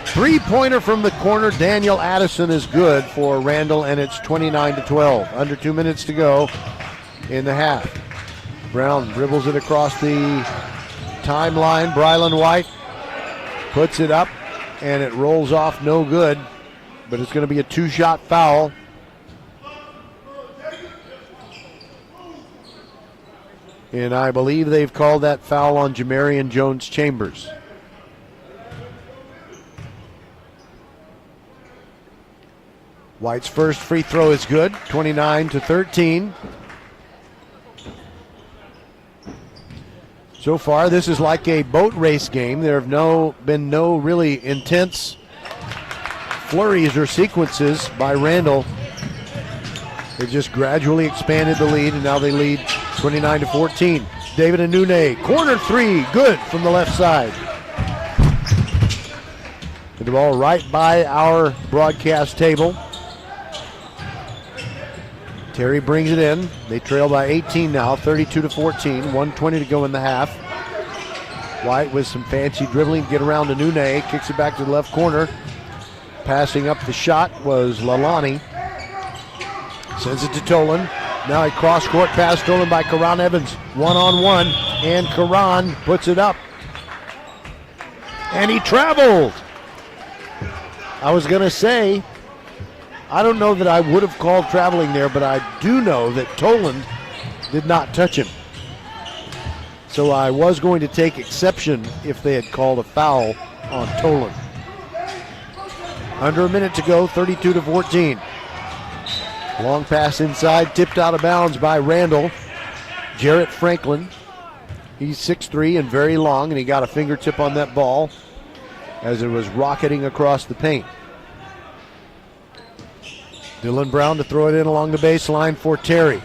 Three-pointer from the corner, Daniel Addison is good for Randle, and it's 29-12. Under 2 minutes to go in the half. Brown dribbles it across the timeline. Brylan White puts it up, and it rolls off no good, but it's going to be a two-shot foul. And I believe they've called that foul on Jamarian Jones-Chambers. White's first free throw is good, 29-13. So far, this is like a boat race game. There have been no really intense flurries or sequences by Randle. They just gradually expanded the lead, and now they lead 29-14. David Anune, corner three, good from the left side. The ball right by our broadcast table. Terry brings it in. They trail by 18 now, 32-14, 1:20 to go in the half. White with some fancy dribbling, get around to Anune, kicks it back to the left corner. Passing up the shot was Lalani. Sends it to Tolan. Now a cross-court pass stolen by Karan Evans. One-on-one, and Karan puts it up. And he traveled. I was going to say, I don't know that I would have called traveling there, but I do know that Toland did not touch him. So I was going to take exception if they had called a foul on Toland. Under a minute to go, 32-14. Long pass inside, tipped out of bounds by Randle. Jarrett Franklin, he's 6'3" and very long, and he got a fingertip on that ball as it was rocketing across the paint. Dylan Brown to throw it in along the baseline for Terry.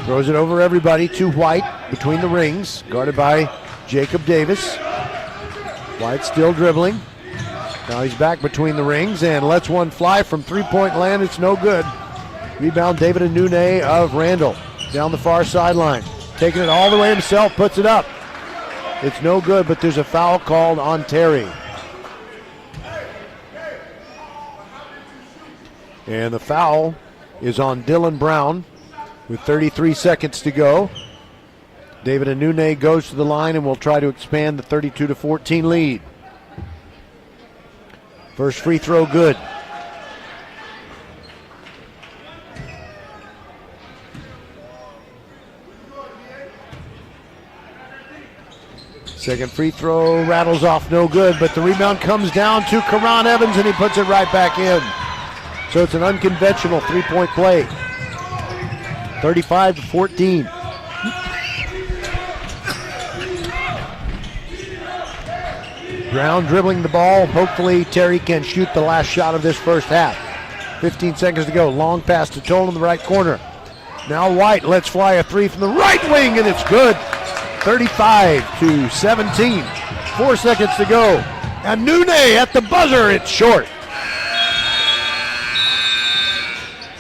Throws it over everybody to White between the rings, guarded by Jacob Davis. White still dribbling. Now he's back between the rings and lets one fly from three-point land. It's no good. Rebound David Anune of Randle down the far sideline. Taking it all the way himself, puts it up. It's no good, but there's a foul called on Terry. And the foul is on Dylan Brown with 33 seconds to go. David Anune goes to the line and will try to expand the 32-14 lead. First free throw good. Second free throw rattles off, no good, but the rebound comes down to Karan Evans and he puts it right back in. So it's an unconventional three-point play. 35-14. Brown dribbling the ball. Hopefully Terry can shoot the last shot of this first half. 15 seconds to go. Long pass to Tolan in the right corner. Now White lets fly a three from the right wing, and it's good. 35-17. 4 seconds to go. And Nune at the buzzer. It's short.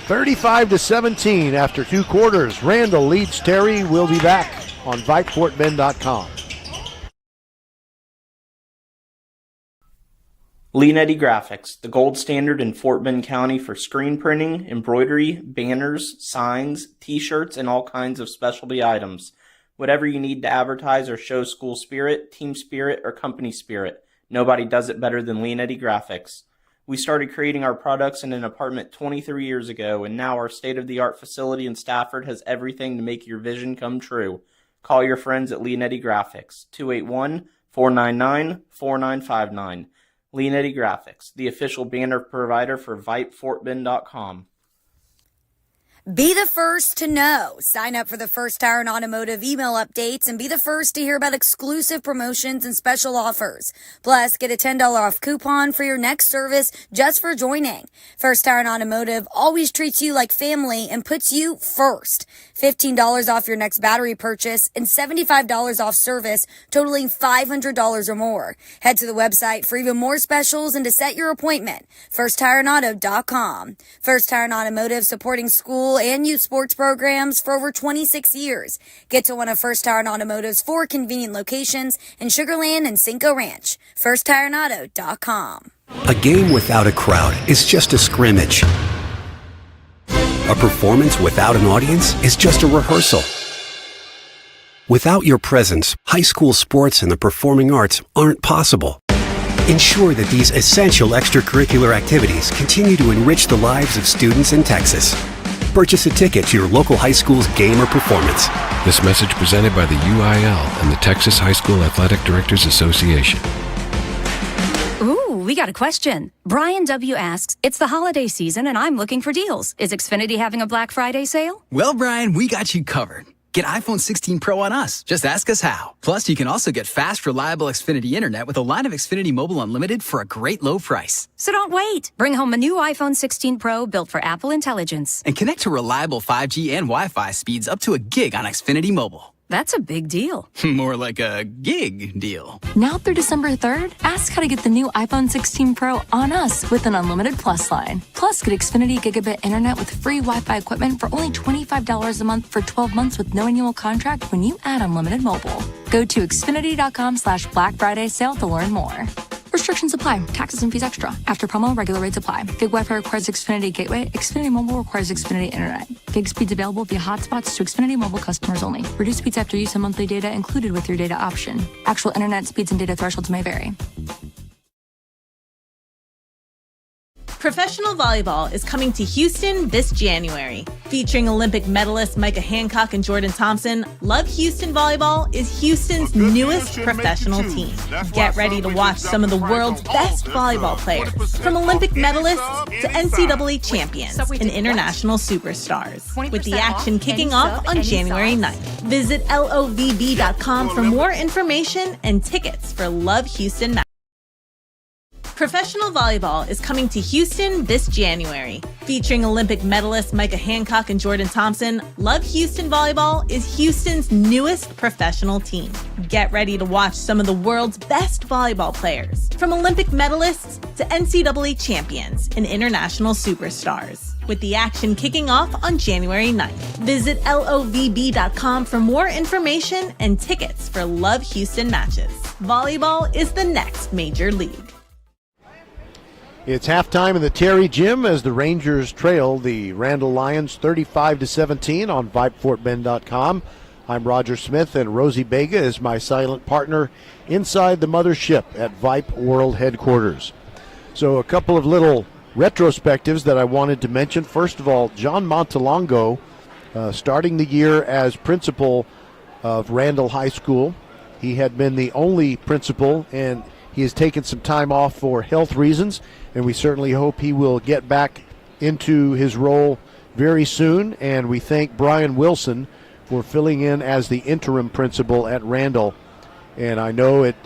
35-17 after 2 quarters. Randle leads Terry. We'll be back on VypeFortBend.com. Leanetti Graphics, the gold standard in Fort Bend County for screen printing, embroidery, banners, signs, t-shirts, and all kinds of specialty items. Whatever you need to advertise or show school spirit, team spirit, or company spirit, nobody does it better than Leanetti Graphics. We started creating our products in an apartment 23 years ago, and now our state-of-the-art facility in Stafford has everything to make your vision come true. Call your friends at Leanetti Graphics, 281-499-4959. Leanetti Graphics, the official banner provider for VypeFortBend.com. Be the first to know. Sign up for the First Tire and Automotive email updates and be the first to hear about exclusive promotions and special offers. Plus, get a $10 off coupon for your next service just for joining. First Tire and Automotive always treats you like family and puts you first. $15 off your next battery purchase and $75 off service totaling $500 or more. Head to the website for even more specials and to set your appointment. FirstTireandAuto.com. First Tire and Automotive, supporting school and youth sports programs for over 26 years. Get to one of First Tire and Automotive's 4 convenient locations in Sugar Land and Cinco Ranch. FirstTireandAuto.com. A game without a crowd is just a scrimmage. A performance without an audience is just a rehearsal. Without your presence, high school sports and the performing arts aren't possible. Ensure that these essential extracurricular activities continue to enrich the lives of students in Texas. Purchase a ticket to your local high school's game or performance. This message presented by the UIL and the Texas High School Athletic Directors Association. Ooh, we got a question. Brian W. asks, it's the holiday season and I'm looking for deals. Is Xfinity having a Black Friday sale? Well, Brian, we got you covered. Get iPhone 16 Pro on us. Just ask us how. Plus, you can also get fast, reliable Xfinity internet with a line of Xfinity Mobile Unlimited for a great low price. So don't wait. Bring home a new iPhone 16 Pro built for Apple Intelligence. And connect to reliable 5G and Wi-Fi speeds up to a gig on Xfinity Mobile. That's a big deal. More like a gig deal. Now through December 3rd, ask how to get the new iPhone 16 Pro on us with an unlimited Plus line. Plus, get Xfinity Gigabit Internet with free Wi-Fi equipment for only $25 a month for 12 months with no annual contract when you add unlimited mobile. Go to Xfinity.com/Black Friday sale to learn more. Restrictions apply. Taxes and fees extra. After promo, regular rates apply. Gig Wi-Fi requires Xfinity Gateway. Xfinity Mobile requires Xfinity Internet. Gig speeds available via hotspots to Xfinity Mobile customers only. Reduced speeds after use of monthly data included with your data option. Actual internet speeds and data thresholds may vary. Professional volleyball is coming to Houston this January. Featuring Olympic medalists Micah Hancock and Jordan Thompson, Love Houston Volleyball is Houston's newest professional team. Get ready to watch some of the world's best volleyball players, from Olympic medalists to NCAA champions and international superstars, with the action kicking off on January 9th. Visit lovb.com for more information and tickets for Love Houston matches. Professional volleyball is coming to Houston this January. Featuring Olympic medalists Micah Hancock and Jordan Thompson, Love Houston Volleyball is Houston's newest professional team. Get ready to watch some of the world's best volleyball players, from Olympic medalists to NCAA champions and international superstars, with the action kicking off on January 9th. Visit lovb.com for more information and tickets for Love Houston matches. Volleyball is the next major league. It's halftime in the Terry Gym as the Rangers trail the Randle Lions 35-17 on VypeFortBend.com. I'm Roger Smith, and Rosie Bega is my silent partner inside the mothership at Vype World Headquarters. So a couple of little retrospectives that I wanted to mention. First of all, John Montalongo starting the year as principal of Randle High School. He had been the only principal, and he has taken some time off for health reasons, and we certainly hope he will get back into his role very soon. And we thank Brian Wilson for filling in as the interim principal at Randle. And I know it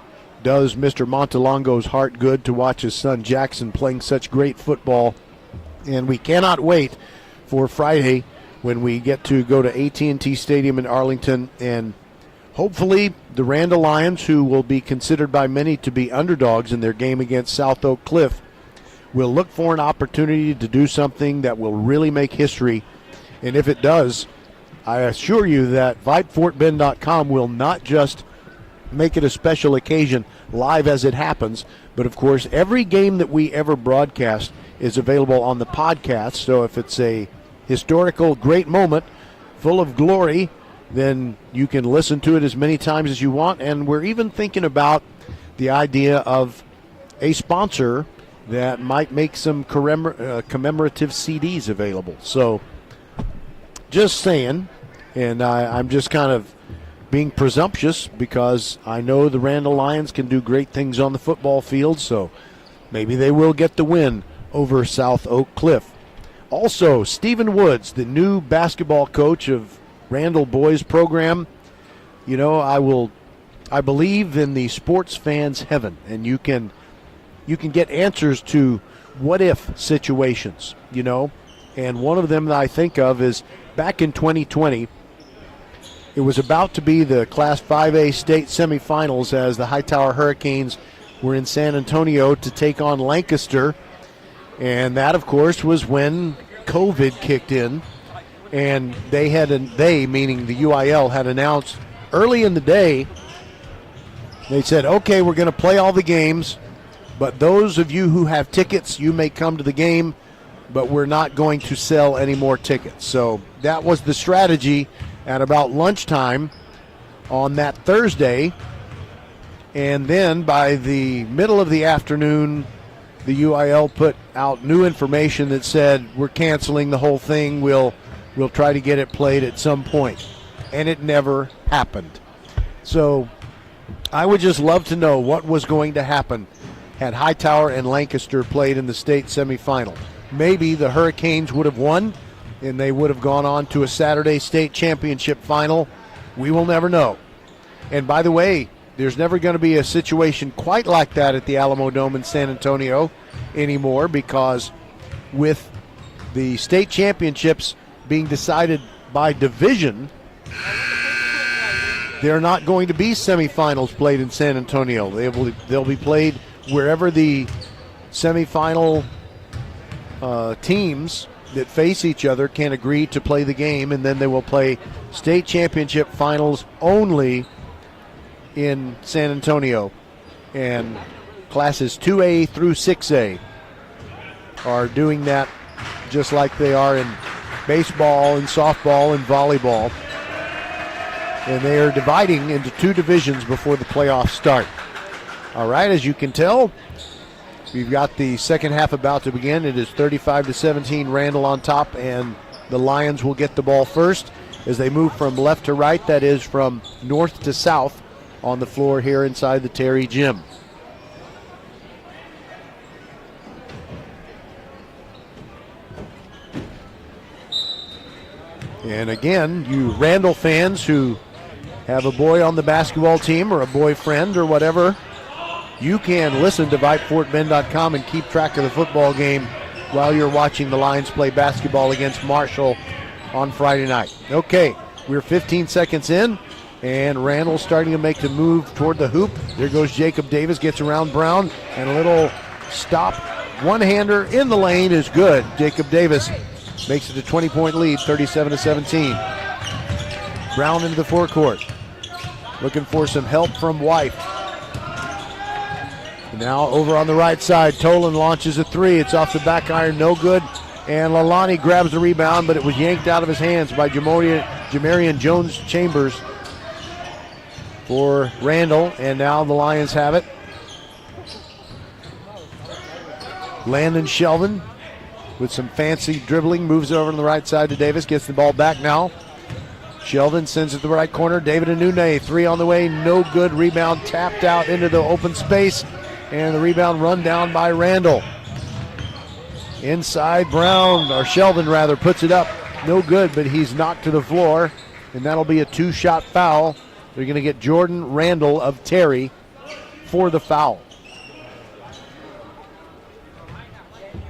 does Mr. Montalongo's heart good to watch his son Jackson playing such great football. And we cannot wait for Friday when we get to go to AT&T Stadium in Arlington, and hopefully the Randle Lions, who will be considered by many to be underdogs in their game against South Oak Cliff, will look for an opportunity to do something that will really make history. And if it does, I assure you that VypeFortBend.com will not just make it a special occasion live as it happens, but of course every game that we ever broadcast is available on the podcast. So if it's a historical great moment full of glory, then you can listen to it as many times as you want. And we're even thinking about the idea of a sponsor that might make some commemorative CDs available. So just saying, and I'm just kind of being presumptuous because I know the Randle Lions can do great things on the football field, so maybe they will get the win over South Oak Cliff. Also, Stephen Woods, the new basketball coach of Randle boys program. You know, I believe in the sports fans' heaven, and you can get answers to what if situations, you know. And one of them that I think of is back in 2020, it was about to be the Class 5A state semifinals as the Hightower Hurricanes were in San Antonio to take on Lancaster. And that, of course, was when COVID kicked in. And they, meaning the UIL, had announced early in the day, they said, okay, we're going to play all the games, but those of you who have tickets, you may come to the game, but we're not going to sell any more tickets. So that was the strategy at about lunchtime on that Thursday. And then by the middle of the afternoon, the UIL put out new information that said, we're canceling the whole thing. We'll try to get it played at some point. And it never happened. So I would just love to know what was going to happen had Hightower and Lancaster played in the state semifinal. Maybe the Hurricanes would have won and they would have gone on to a Saturday state championship final. We will never know. And by the way, there's never going to be a situation quite like that at the Alamo Dome in San Antonio anymore, because with the state championships being decided by division, there are not going to be semifinals played in San Antonio. They'll be played wherever the semifinal teams that face each other can agree to play the game, and then they will play state championship finals only in San Antonio. And classes 2A through 6A are doing that just like they are in baseball and softball and volleyball. And they are dividing into two divisions before the playoffs start. All right, as you can tell, we've got the second half about to begin. It is 35-17, Randle on top, and the Lions will get the ball first as they move from left to right, that is from north to south, on the floor here inside the Terry Gym. And again, you Randle fans who have a boy on the basketball team or a boyfriend or whatever, you can listen to VypeFortBend.com and keep track of the football game while you're watching the Lions play basketball against Marshall on Friday night. Okay, we're 15 seconds in, and Randle starting to make the move toward the hoop. There goes Jacob Davis, gets around Brown, and a little stop one-hander in the lane is good. Jacob Davis makes it a 20-point lead, 37-17. Brown into the forecourt, looking for some help from Vype. Now over on the right side, Tolan launches a three. It's off the back iron, no good. And Lalani grabs the rebound, but it was yanked out of his hands by Jamarian Jones-Chambers for Randle. And now the Lions have it. Landon Shelvin with some fancy dribbling, moves it over to the right side to Davis, gets the ball back now. Shelvin sends it to the right corner. David Anune, three on the way, no good. Rebound tapped out into the open space, and the rebound run down by Randle. Inside, Brown, or Shelvin rather, puts it up. No good, but he's knocked to the floor, and that'll be a two-shot foul. They're going to get Jordan Randle of Terry for the foul.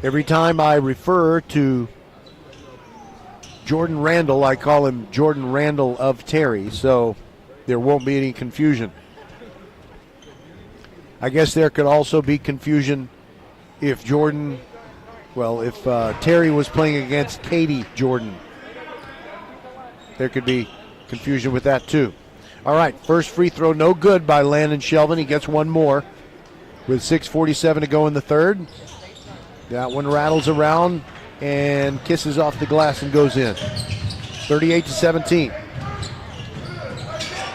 Every time I refer to Jordan Randle, I call him Jordan Randle of Terry, so there won't be any confusion. I guess there could also be confusion if Terry was playing against Katie Jordan. There could be confusion with that too. All right, first free throw, no good by Landon Shelvin. He gets one more with 6:47 to go in the third. That one rattles around and kisses off the glass and goes in. 38-17.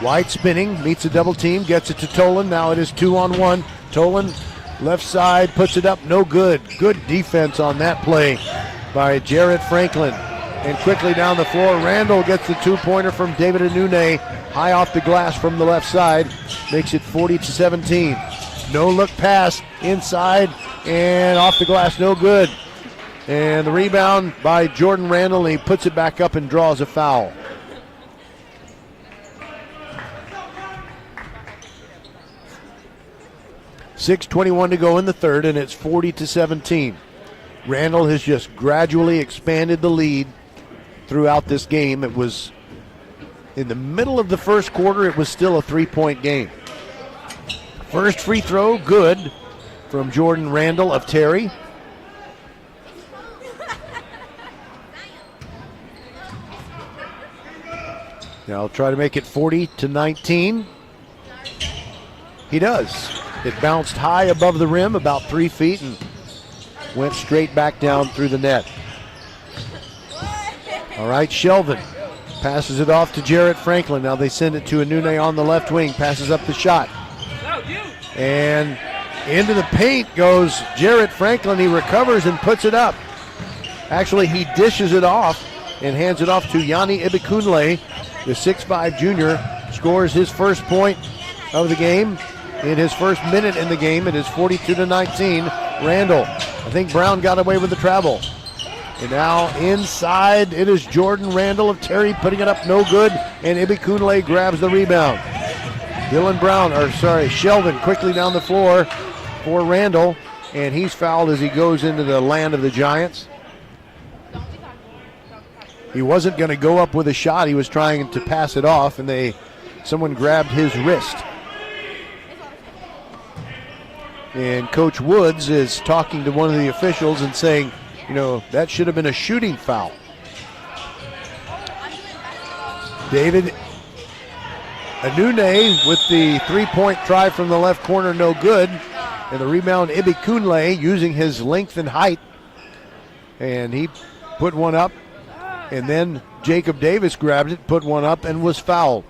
White spinning, meets a double team, gets it to Tolan. Now it is 2-on-1. Tolan, left side, puts it up, no good. Good defense on that play by Jarrett Franklin. And quickly down the floor, Randle gets the two-pointer from David Anune, high off the glass from the left side, makes it 40-17. No look pass inside and off the glass, no good. And the rebound by Jordan Randle, and he puts it back up and draws a foul. .6:21 to go in the third, and it's 40-17. Randle has just gradually expanded the lead throughout this game. It was in the middle of the first quarter, it was still a three-point game. First free throw, good from Jordan Randle of Terry. Now try to make it 40-19. He does. It bounced high above the rim, about 3 feet, and went straight back down through the net. All right, Shelvin passes it off to Jarrett Franklin. Now they send it to Anune on the left wing, passes up the shot. And into the paint goes Jarrett Franklin. He recovers and puts it up. Actually, he dishes it off and hands it off to Yanni Ibikunle. The 6'5 junior scores his first point of the game. in his first minute in the game. It is 42-19. Randle. I think Brown got away with the travel. And now inside, it is Jordan Randle of Terry putting it up, no good, and Ibikunle grabs the rebound. Shelvin quickly down the floor for Randle, and he's fouled as he goes into the land of the Giants. He wasn't going to go up with a shot. He was trying to pass it off, and someone grabbed his wrist. And Coach Woods is talking to one of the officials and saying, that should have been a shooting foul. David Anune with the three-point try from the left corner, no good. And the rebound, Ibikunle, using his length and height. And he put one up. And then Jacob Davis grabbed it, put one up, and was fouled.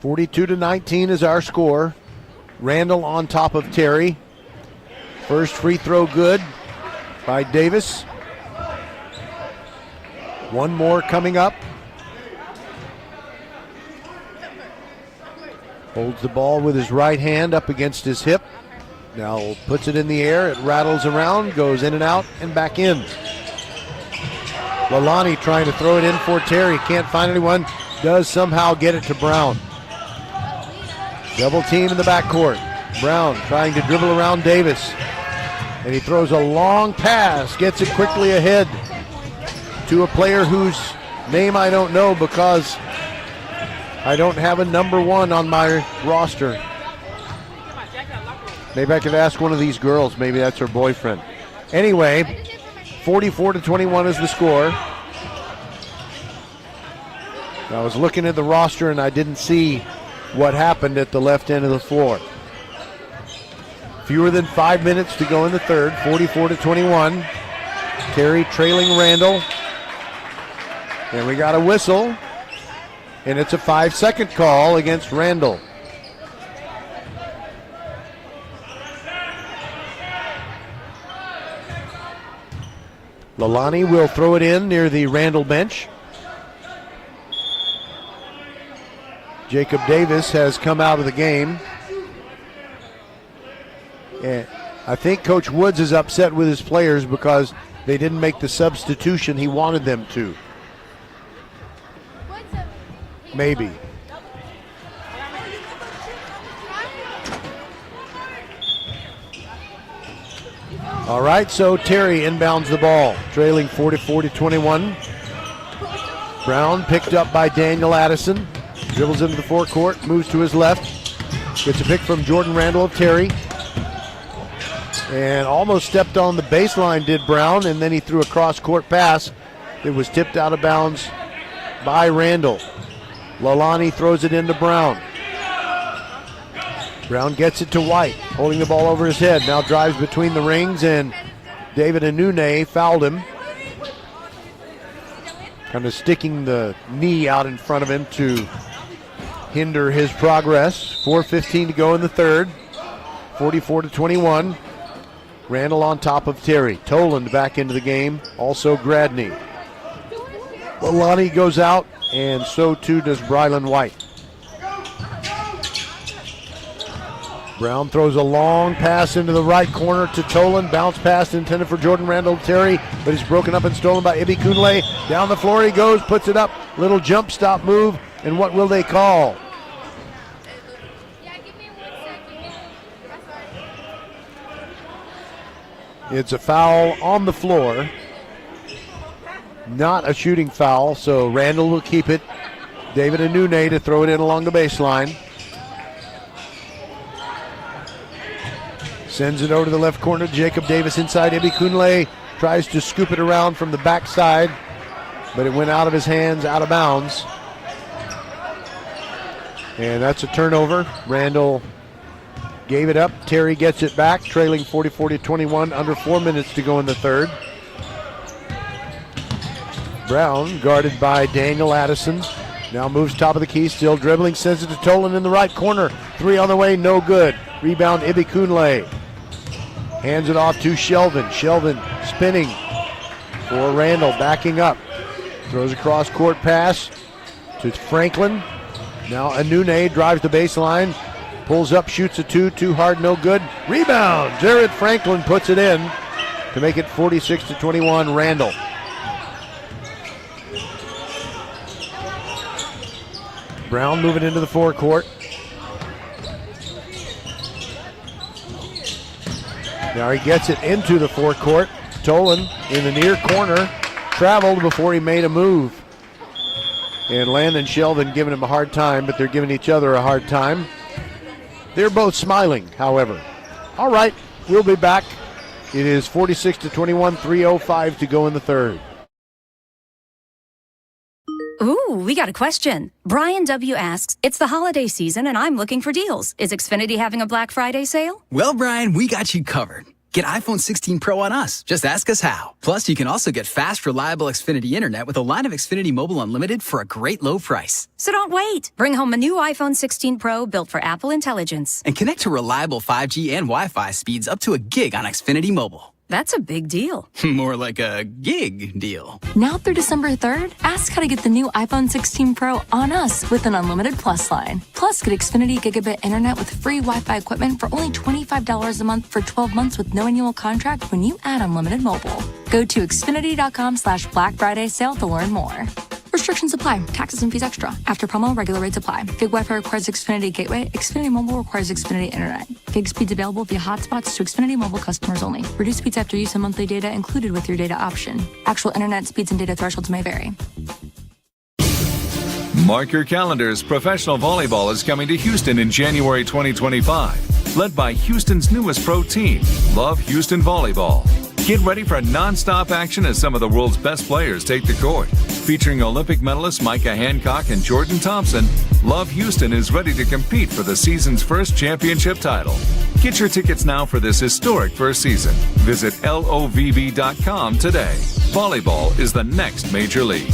42-19 is our score. Randle on top of Terry. First free throw good by Davis. One more coming up. Holds the ball with his right hand up against his hip. Now puts it in the air. It rattles around, goes in and out, and back in. Lalani trying to throw it in for Terry. Can't find anyone. Does somehow get it to Brown. Double team in the backcourt. Brown trying to dribble around Davis. And he throws a long pass, gets it quickly ahead to a player whose name I don't know because I don't have a number 1 on my roster. Maybe I could ask one of these girls. Maybe that's her boyfriend. Anyway, 44-21 is the score. I was looking at the roster and I didn't see what happened at the left end of the floor. Fewer than 5 minutes to go in the third, 44-21. Terry trailing Randle. And we got a whistle. And it's a 5-second call against Randle. Lalani will throw it in near the Randle bench. Jacob Davis has come out of the game. And I think Coach Woods is upset with his players because they didn't make the substitution he wanted them to. Maybe. All right, so Terry inbounds the ball, trailing 44-21. Brown picked up by Daniel Addison. Dribbles into the forecourt, moves to his left. Gets a pick from Jordan Randle of Terry. And almost stepped on the baseline, did Brown, and then he threw a cross-court pass that was tipped out of bounds by Randle. Lalani throws it into Brown. Brown gets it to White, holding the ball over his head. Now drives between the rings, and David Anune fouled him. Kind of sticking the knee out in front of him to hinder his progress. 4:15 to go in the third. 44-21. Randle on top of Terry. Toland back into the game. Also Gradney. Lalani goes out, and so too does Brylan White. Brown throws a long pass into the right corner to Toland. Bounce pass intended for Jordan Randle Terry, but it's broken up and stolen by Ibikunle. Down the floor he goes, puts it up. Little jump stop move, and what will they call? It's a foul on the floor. Not a shooting foul, so Randle will keep it. David Anune to throw it in along the baseline. Sends it over to the left corner. Jacob Davis inside. Ibikunle tries to scoop it around from the backside, but it went out of his hands, out of bounds. And that's a turnover. Randle gave it up. Terry gets it back, trailing 44-21, under 4 minutes to go in the third. Brown guarded by Daniel Addison. Now moves top of the key, still dribbling, sends it to Toland in the right corner. Three on the way, no good. Rebound Ibikunle. Hands it off to Shelvin. Shelvin spinning for Randle, backing up. Throws a cross-court pass to Franklin. Now Anune drives the baseline, pulls up, shoots a two, too hard, no good. Rebound, Jared Franklin puts it in to make it 46-21 Randle. Brown moving into the forecourt. Now he gets it into the forecourt. Tolan in the near corner, traveled before he made a move. And Landon Shelvin giving him a hard time, but they're giving each other a hard time. They're both smiling, however. All right, we'll be back. It is 46-21, 3:05 to go in the third. Ooh, we got a question. Brian W. asks, it's the holiday season and I'm looking for deals. Is Xfinity having a Black Friday sale? Well, Brian, we got you covered. Get iPhone 16 Pro on us. Just ask us how. Plus, you can also get fast, reliable Xfinity Internet with a line of Xfinity Mobile Unlimited for a great low price. So don't wait. Bring home a new iPhone 16 Pro built for Apple Intelligence. And connect to reliable 5G and Wi-Fi speeds up to a gig on Xfinity Mobile. That's a big deal. More like a gig deal. Now through December 3rd, ask how to get the new iPhone 16 Pro on us with an unlimited Plus line. Plus, get Xfinity Gigabit Internet with free Wi-Fi equipment for only $25 a month for 12 months with no annual contract when you add unlimited mobile. Go to Xfinity.com/Black Friday sale to learn more. Restrictions apply. Taxes and fees extra. After promo, regular rates apply. Gig Wi-Fi requires Xfinity Gateway. Xfinity Mobile requires Xfinity Internet. Gig speeds available via hotspots to Xfinity Mobile customers only. Reduced speeds after use of monthly data included with your data option. Actual internet speeds and data thresholds may vary. Mark your calendars. Professional volleyball is coming to Houston in January 2025. Led by Houston's newest pro team, Love Houston Volleyball. Get ready for non-stop action as some of the world's best players take the court. Featuring Olympic medalists Micah Hancock and Jordan Thompson, Love Houston is ready to compete for the season's first championship title. Get your tickets now for this historic first season. Visit LOVB.com today. Volleyball is the next major league.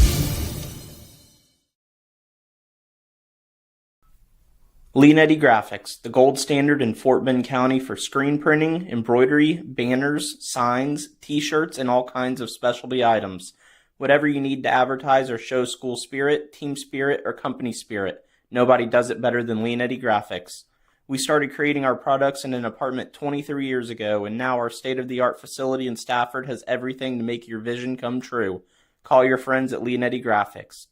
Leanetti Graphics, the gold standard in Fort Bend County for screen printing, embroidery, banners, signs, t-shirts, and all kinds of specialty items. Whatever you need to advertise or show school spirit, team spirit, or company spirit, nobody does it better than Leanetti Graphics. We started creating our products in an apartment 23 years ago, and now our state-of-the-art facility in Stafford has everything to make your vision come true. Call your friends at Leanetti Graphics,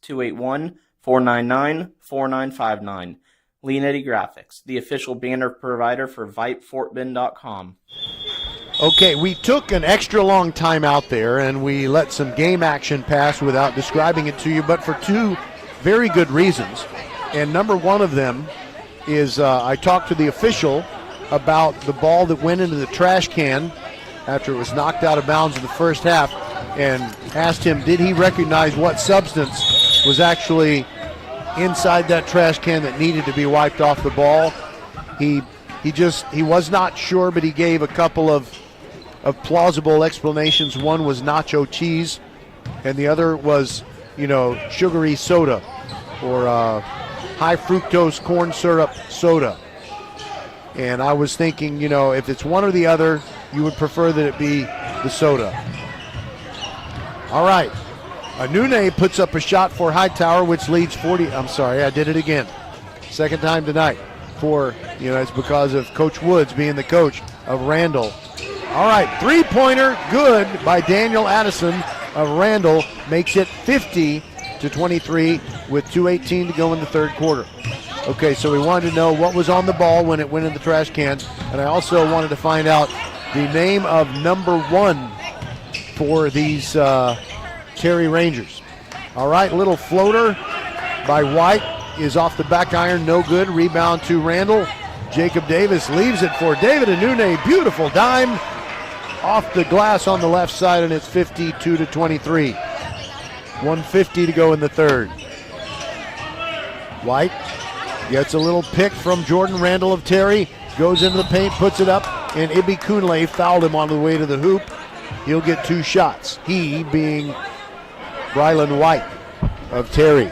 281-499-4959. Leanetti Graphics, the official banner provider for VypeFortBend.com. Okay, we took an extra long time out there and we let some game action pass without describing it to you, but for two very good reasons. And number one of them is I talked to the official about the ball that went into the trash can after it was knocked out of bounds in the first half and asked him, did he recognize what substance was actually inside that trash can that needed to be wiped off the ball. He was not sure, but he gave a couple of plausible explanations. One was nacho cheese, and the other was, sugary soda or high fructose corn syrup soda. And I was thinking, if it's one or the other, you would prefer that it be the soda. All right. Anune puts up a shot for Hightower, which leads 40. I'm sorry, I did it again. Second time tonight. It's because of Coach Woods being the coach of Randle. All right, three-pointer, good by Daniel Addison of Randle. Makes it 50-23 with 2:18 to go in the third quarter. Okay, so we wanted to know what was on the ball when it went in the trash can, and I also wanted to find out the name of number one for these Terry Rangers. All right, little floater by White is off the back iron, no good. Rebound to Randle. Jacob Davis leaves it for David Anune. Beautiful dime off the glass on the left side, and it's 52-23. 1:50 to go in the third. White gets a little pick from Jordan Randle of Terry, goes into the paint, puts it up, and Ibi Kunle fouled him on the way to the hoop. He'll get two shots, he being Brylan White of Terry.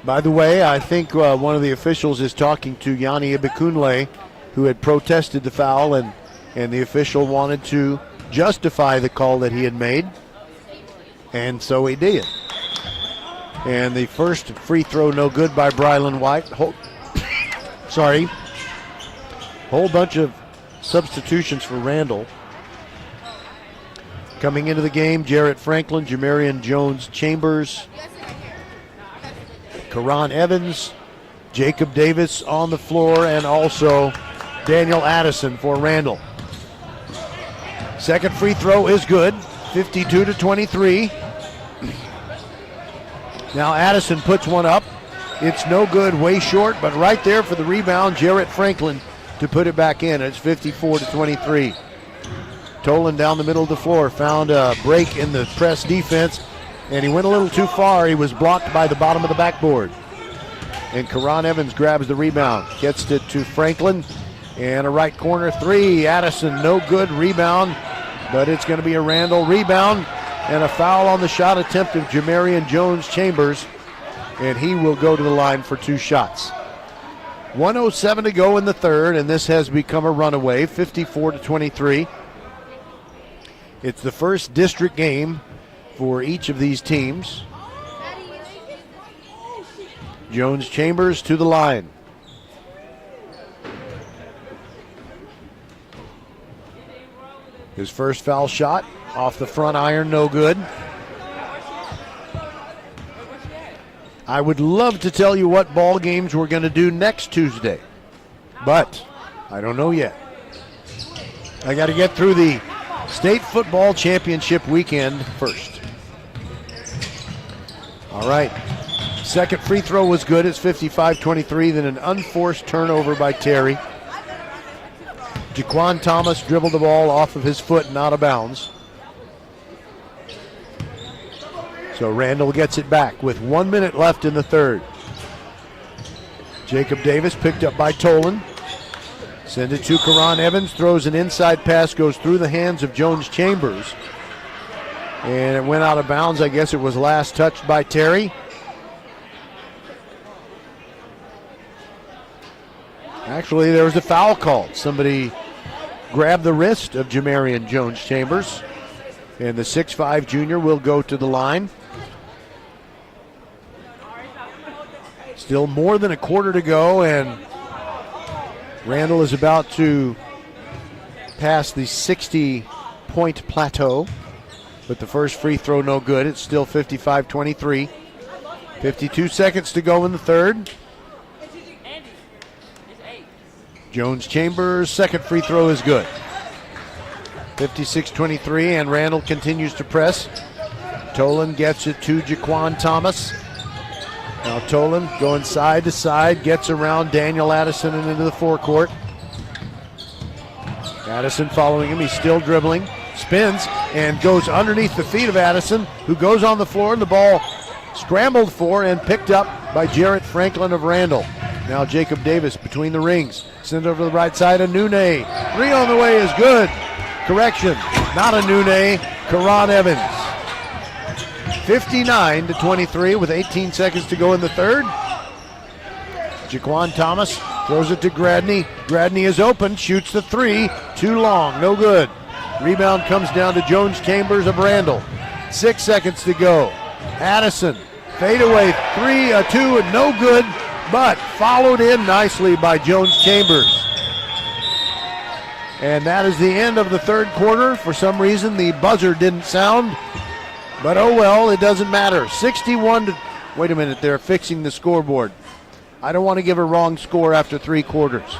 By the way, I think one of the officials is talking to Yanni Ibikunle who had protested the foul, and the official wanted to justify the call that he had made, and so he did. And the first free throw no good by Brylan White. Whole bunch of substitutions for Randle. Coming into the game, Jarrett Franklin, Jamarian Jones-Chambers, Karan Evans, Jacob Davis on the floor, and also Daniel Addison for Randle. Second free throw is good, 52-23. Now Addison puts one up. It's no good, way short, but right there for the rebound, Jarrett Franklin to put it back in. It's 54-23. Tolan down the middle of the floor, found a break in the press defense, and he went a little too far. He was blocked by the bottom of the backboard. And Karan Evans grabs the rebound, gets it to Franklin, and a right corner three. Addison, no good, rebound, but it's going to be a Randle rebound, and a foul on the shot attempt of Jamarian Jones-Chambers, and he will go to the line for 2 shots. 1:07 to go in the third, and this has become a runaway, 54-23. It's the first district game for each of these teams. Jones-Chambers to the line. His first foul shot off the front iron, no good. I would love to tell you what ball games we're going to do next Tuesday, but I don't know yet. I got to get through the State Football Championship weekend first. All right. Second free throw was good. It's 55-23. Then an unforced turnover by Terry. Jaquan Thomas dribbled the ball off of his foot and out of bounds. So Randle gets it back with 1 minute left in the third. Jacob Davis picked up by Tolan. Send it to Karan Evans, throws an inside pass, goes through the hands of Jones-Chambers. And it went out of bounds. I guess it was last touched by Terry. Actually, there was a foul called. Somebody grabbed the wrist of Jamarian Jones-Chambers. And the 6'5 junior will go to the line. Still more than a quarter to go, and Randle is about to pass the 60-point plateau, but the first free throw no good. It's still 55-23. 52 seconds to go in the third. Jones-Chambers' second free throw is good. 56-23, and Randle continues to press. Tolan gets it to Jaquan Thomas. Now Tolan going side to side, gets around Daniel Addison and into the forecourt. Addison following him, he's still dribbling, spins, and goes underneath the feet of Addison, who goes on the floor, and the ball scrambled for and picked up by Jarrett Franklin of Randle. Now Jacob Davis between the rings, sent over to the right side, a Nune. Three on the way is good. Correction, not a Nune, Karan Evans. 59-23 with 18 seconds to go in the third. Jaquan Thomas throws it to Gradney. Gradney is open, shoots the three, too long, no good. Rebound comes down to Jones-Chambers of Randle. 6 seconds to go. Addison, fadeaway three, a two, and no good, but followed in nicely by Jones-Chambers. And that is the end of the third quarter. For some reason, the buzzer didn't sound. But oh well, it doesn't matter. 61 to, wait a minute, they're fixing the scoreboard. I don't want to give a wrong score after 3 quarters.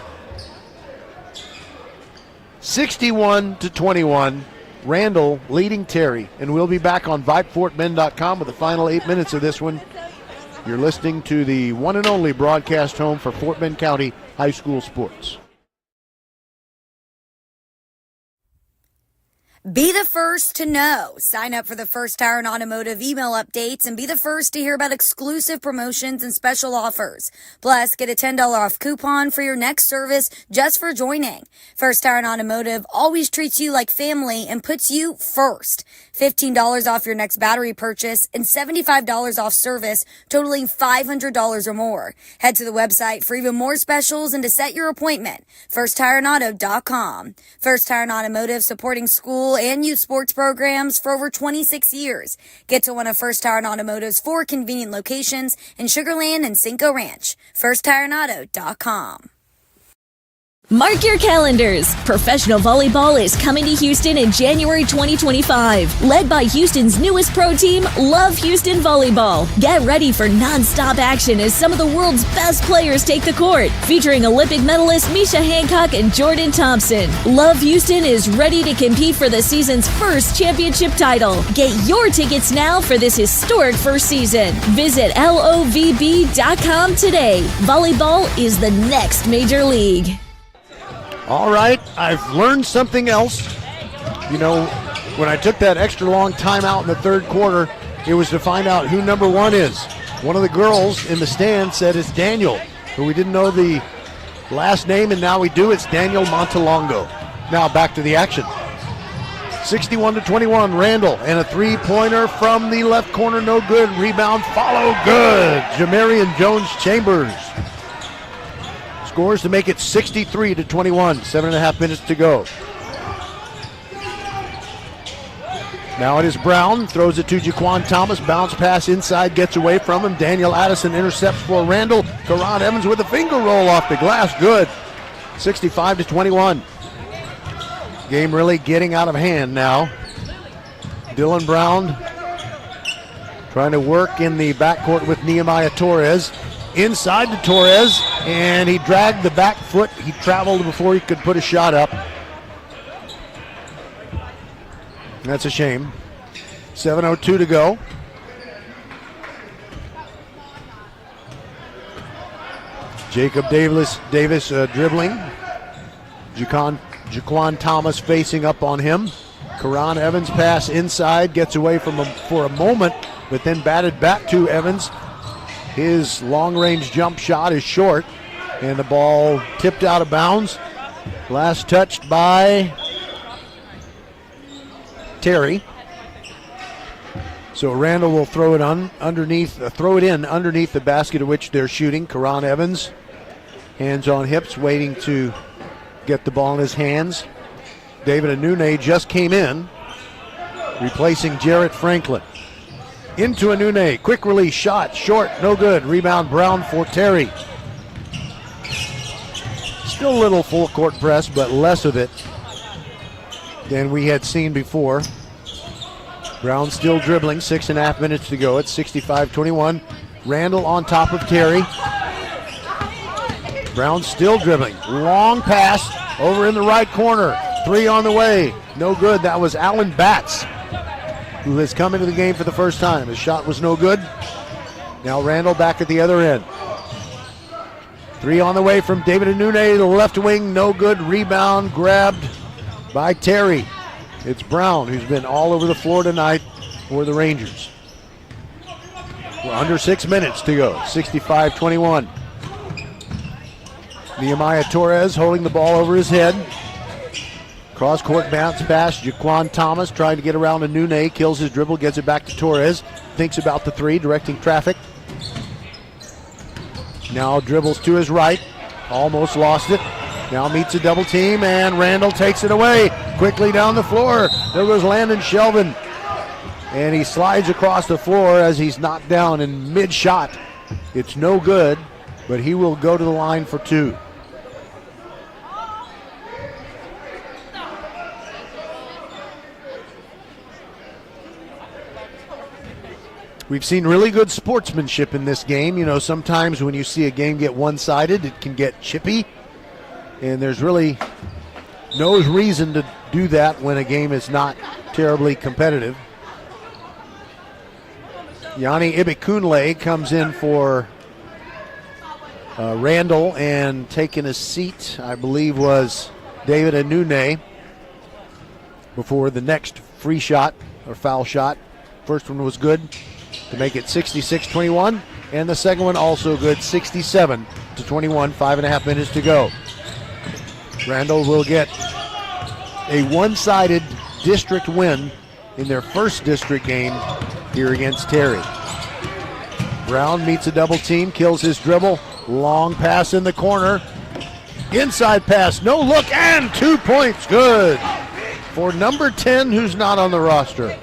61-21, Randle leading Terry. And we'll be back on VypeFortBend.com with the final 8 minutes of this one. You're listening to the one and only broadcast home for Fort Bend County High School Sports. Be the first to know. Sign up for the First Tire and Automotive email updates and be the first to hear about exclusive promotions and special offers. Plus, get a $10 off coupon for your next service just for joining. First Tire and Automotive always treats you like family and puts you first. $15 off your next battery purchase and $75 off service totaling $500 or more. Head to the website for even more specials and to set your appointment. FirstTireandAuto.com. First Tire and Automotive, supporting school and youth sports programs for over 26 years. Get to one of First Tire and Automotive's 4 convenient locations in Sugar Land and Cinco Ranch. FirstTireandAuto.com. Mark your calendars. Professional volleyball is coming to Houston in January 2025. Led by Houston's newest pro team, Love Houston Volleyball. Get ready for non-stop action as some of the world's best players take the court. Featuring Olympic medalist Misha Hancock and Jordan Thompson. Love Houston is ready to compete for the season's first championship title. Get your tickets now for this historic first season. Visit lovb.com today. Volleyball is the next major league. All right, I've learned something else. You know, when I took that extra long timeout in the third quarter, it was to find out who number 1 is. One of the girls in the stand said it's Daniel, but we didn't know the last name, and now we do. It's Daniel Montalongo. Now back to the action. 61-21, Randle, and a three-pointer from the left corner, no good. Rebound, follow, good. Jamarian Jones-Chambers scores to make it 63-21, 7.5 minutes to go. Now it is Brown, throws it to Jaquan Thomas, bounce pass inside, gets away from him. Daniel Addison intercepts for Randle. Karan Evans with a finger roll off the glass, good. 65-21. Game really getting out of hand now. Dylan Brown trying to work in the backcourt with Nehemiah Torres. Inside to Torres, and he dragged the back foot. He traveled before he could put a shot up. That's a shame. 7:02 to go. Jacob Davis dribbling. Jaquan Thomas facing up on him. Karan Evans pass inside, gets away from him for a moment, but then batted back to Evans. His long-range jump shot is short, and the ball tipped out of bounds. Last touched by Terry. So Randle will throw it in underneath the basket of which they're shooting. Karan Evans, hands on hips, waiting to get the ball in his hands. David Anune just came in, replacing Jarrett Franklin. Into Anune, quick release shot, short, no good. Rebound Brown for Terry. Still a little full court press, but less of it than we had seen before. Brown still dribbling, 6.5 minutes to go. It's 65-21. Randle on top of Terry. Brown still dribbling. Long pass over in the right corner. 3 on the way. No good. That was Alan Batts, who has come into the game for the first time. His shot was no good. Now Randle back at the other end. 3 on the way from David Anune, the left wing, no good. Rebound grabbed by Terry. It's Brown, who's been all over the floor tonight for the Rangers. We're under 6 minutes to go, 65-21. Nehemiah Torres holding the ball over his head. Cross-court bounce pass. Jaquan Thomas trying to get around Anune, kills his dribble, gets it back to Torres. Thinks about the 3, directing traffic. Now dribbles to his right. Almost lost it. Now meets a double team, and Randle takes it away. Quickly down the floor. There goes Landon Shelvin. And he slides across the floor as he's knocked down in mid-shot. It's no good, but he will go to the line for 2. We've seen really good sportsmanship in this game. You know, sometimes when you see a game get one-sided, it can get chippy. And there's really no reason to do that when a game is not terribly competitive. Yanni Ibikunle comes in for Randle, and taking a seat, I believe, was David Anune. before the next free shot or foul shot. First one was good to make it 66-21, and the second one also good, 67-21, 5.5 minutes to go. Randle will get a one-sided district win in their first district game here against Terry. Brown meets a double team, kills his dribble, long pass in the corner, inside pass, no look, and 2 points, good for number 10, who's not on the roster.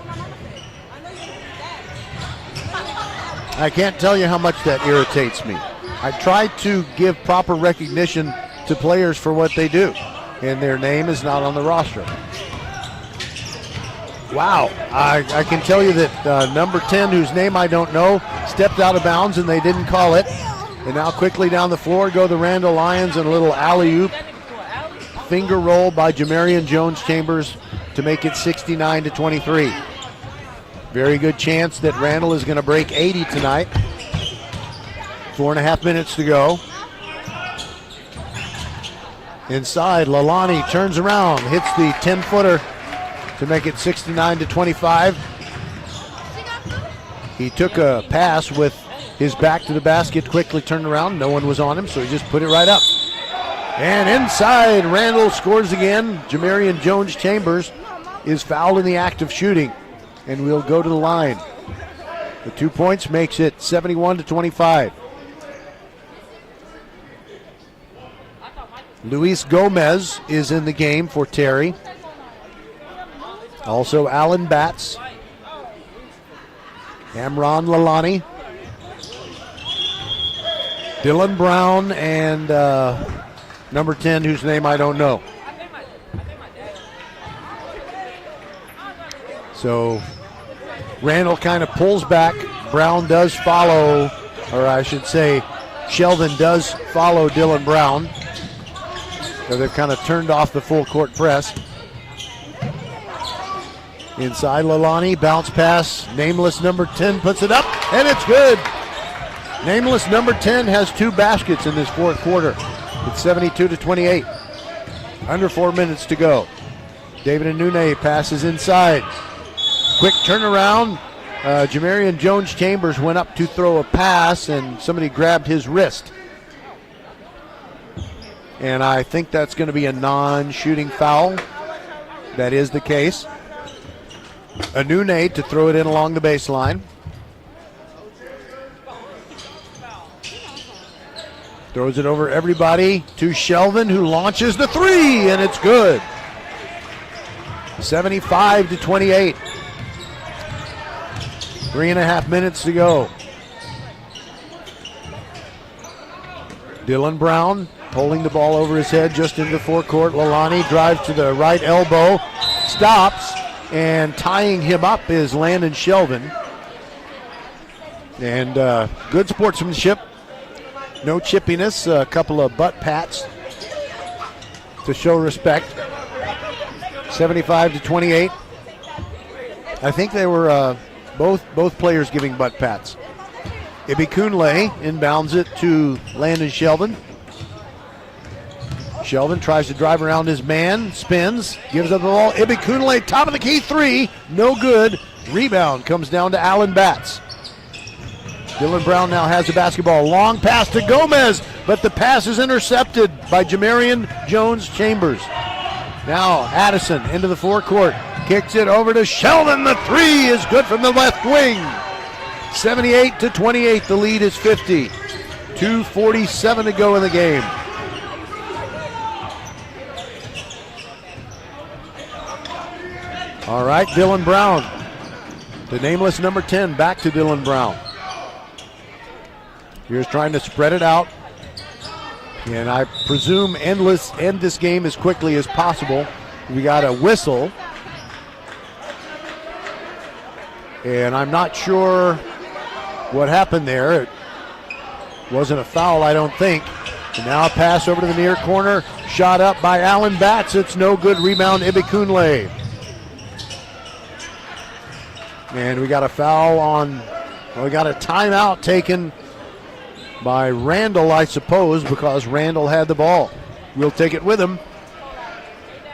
I can't tell you how much that irritates me. I try to give proper recognition to players for what they do, and their name is not on the roster. Wow, I can tell you that number 10, whose name I don't know, stepped out of bounds and they didn't call it. And now quickly down the floor go the Randle Lions, and a little alley-oop finger roll by Jamarian Jones-Chambers to make it 69-23. Very good chance that Randle is going to break 80 tonight. 4.5 minutes to go. Inside, Lalani turns around, hits the 10-footer to make it 69-25. He took a pass with his back to the basket, quickly turned around. No one was on him, so he just put it right up. And inside, Randle scores again. Jamarian Jones-Chambers is fouled in the act of shooting, and we'll go to the line. The 2 points makes it 71-25. Luis Gomez is in the game for Terry. Also Alan Batts, Amron Lalani, Dylan Brown, and number 10, whose name I don't know. So Randle kind of pulls back. Brown does follow, or I should say Sheldon does follow Dylan Brown. So they've kind of turned off the full court press. Inside, Lalani, bounce pass. Nameless number 10 puts it up, and it's good. Nameless number 10 has 2 baskets in this fourth quarter. It's 72-28. Under 4 minutes to go. David Anune passes inside. Quick turnaround. Jamarian Jones-Chambers went up to throw a pass, and somebody grabbed his wrist. And I think that's going to be a non-shooting foul. That is the case. Anune to throw it in along the baseline. Throws it over everybody to Shelvin, who launches the 3, and it's good. 75-28. 3.5 minutes to go. Dylan Brown holding the ball over his head just into the forecourt. Lalani drives to the right elbow, stops, and tying him up is Landon Shelvin. And good sportsmanship. No chippiness, a couple of butt pats to show respect. 75-28. I think they were both players giving butt pats. Ibikunle inbounds it to Landon Shelvin. Shelvin tries to drive around his man, spins, gives up the ball. Ibikunle, top of the key 3, no good. Rebound comes down to Alan Batts. Dylan Brown now has the basketball. Long pass to Gomez, but the pass is intercepted by Jamarian Jones-Chambers. Now Addison into the forecourt, kicks it over to Shelvin. The 3 is good from the left wing. 78-28, the lead is 50. 2:47 to go in the game. All right, Dylan Brown. The nameless number 10 back to Dylan Brown. Here's trying to spread it out. And I presume end this game as quickly as possible. We got a whistle. And I'm not sure what happened there. It wasn't a foul, I don't think. And now a pass over to the near corner. Shot up by Alan Batts. It's no good. Rebound, Ibikunle. And we got a foul on, we got a timeout taken by Randle, I suppose, because Randle had the ball. We'll take it with him.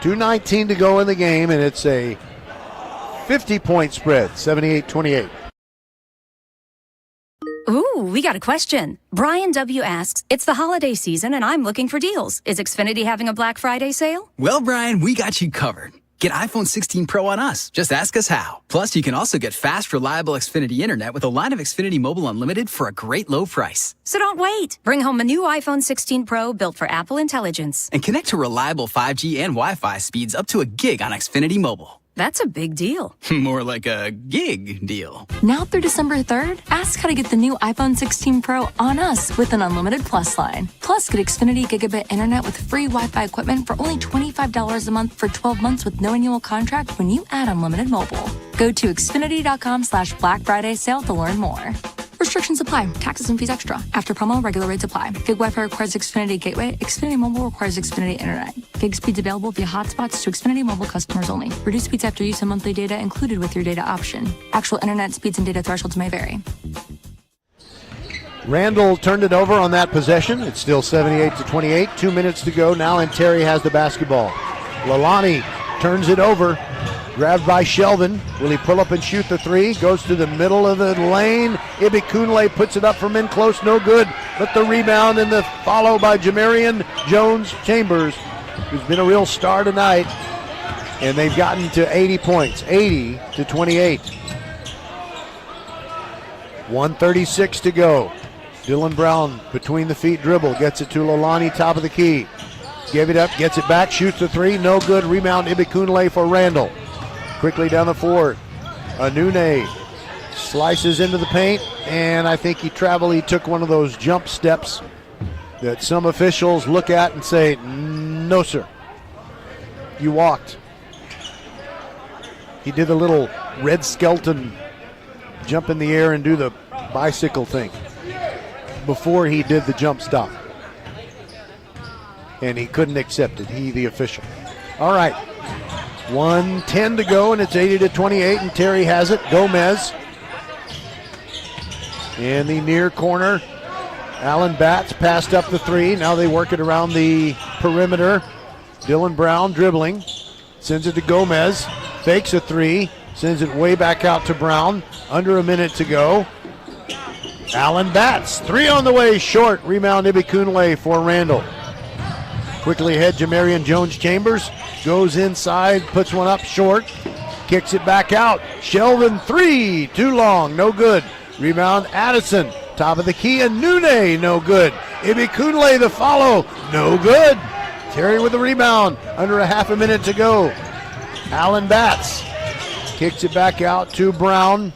2:19 to go in the game, and it's a 50-point spread, 78-28. Ooh, we got a question. Brian W. asks, it's the holiday season and I'm looking for deals. Is Xfinity having a Black Friday sale? Well, Brian, we got you covered. Get iPhone 16 Pro on us. Just ask us how. Plus, you can also get fast, reliable Xfinity Internet with a line of Xfinity Mobile Unlimited for a great low price. So don't wait. Bring home a new iPhone 16 Pro built for Apple Intelligence. And connect to reliable 5G and Wi-Fi speeds up to a gig on Xfinity Mobile. That's a big deal. More like a gig deal. Now through December 3rd, ask how to get the new iPhone 16 Pro on us with an unlimited Plus line. Plus, get Xfinity Gigabit Internet with free Wi-Fi equipment for only $25 a month for 12 months with no annual contract when you add unlimited mobile. Go to Xfinity.com/Black Friday sale to learn more. Restrictions apply. Taxes and fees extra. After promo, regular rates apply. Gig Wi-Fi requires Xfinity Gateway. Xfinity Mobile requires Xfinity Internet. Gig speeds available via hotspots to Xfinity Mobile customers only. Reduced speeds after use of monthly data included with your data option. Actual Internet speeds and data thresholds may vary. Randle turned it over on that possession. It's still 78-28. 2 minutes to go now, and Terry has the basketball. Lalani turns it over. Grabbed by Shelvin. Will he pull up and shoot the three? Goes to the middle of the lane. Ibikunle puts it up from in close. No good. But the rebound and the follow by Jamarian Jones-Chambers, who's been a real star tonight. And they've gotten to 80 points. 80-28. 1:36 to go. Dylan Brown between the feet dribble. Gets it to Lalani, top of the key. Give it up. Gets it back. Shoots the three. No good. Rebound Ibikunle for Randle. Quickly down the floor, Anune slices into the paint, and I think he took one of those jump steps that some officials look at and say, no, sir, you walked. He did a little red skeleton jump in the air and do the bicycle thing before he did the jump stop. And he couldn't accept it, the official. All right. 1:10 to go, and it's 80-28, and Terry has it. Gomez in the near corner. Alan Batts passed up the three. Now they work it around the perimeter. Dylan Brown dribbling. Sends it to Gomez. Fakes a three. Sends it way back out to Brown. Under a minute to go. Alan Batts. Three on the way, short. Rebound Ibikunle for Randle. Quickly ahead, Jamarian Jones-Chambers. Goes inside, puts one up short, kicks it back out. Shelvin three, too long, no good. Rebound Addison, top of the key, and Nune, no good. Ibikunle the follow, no good. Terry with the rebound, under a half a minute to go. Alan Batts kicks it back out to Brown.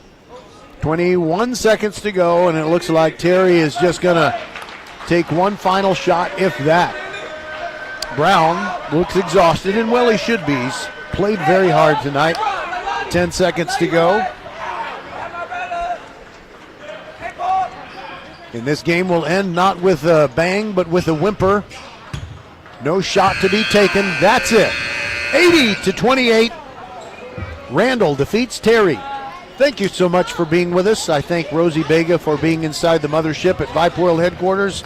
21 seconds to go, and it looks like Terry is just gonna take one final shot, if that. Brown looks exhausted, and well, he should be. He's played very hard tonight. 10 seconds to go. And this game will end not with a bang, but with a whimper. No shot to be taken. That's it. 80-28. Randle defeats Terry. Thank you so much for being with us. I thank Rosie Vega for being inside the mothership at Vype World headquarters,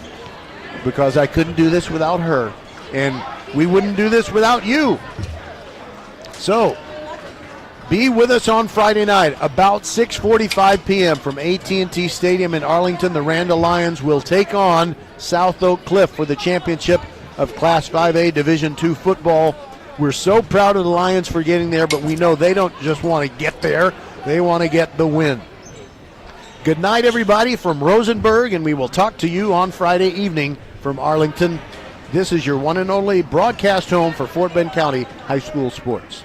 because I couldn't do this without her. And we wouldn't do this without you. So, be with us on Friday night about 6:45 p.m. from AT&T Stadium in Arlington. The Randle Lions will take on South Oak Cliff for the championship of Class 5A Division II football. We're so proud of the Lions for getting there, but we know they don't just want to get there. They want to get the win. Good night, everybody, from Rosenberg, and we will talk to you on Friday evening from Arlington. This is your one and only broadcast home for Fort Bend County High School sports.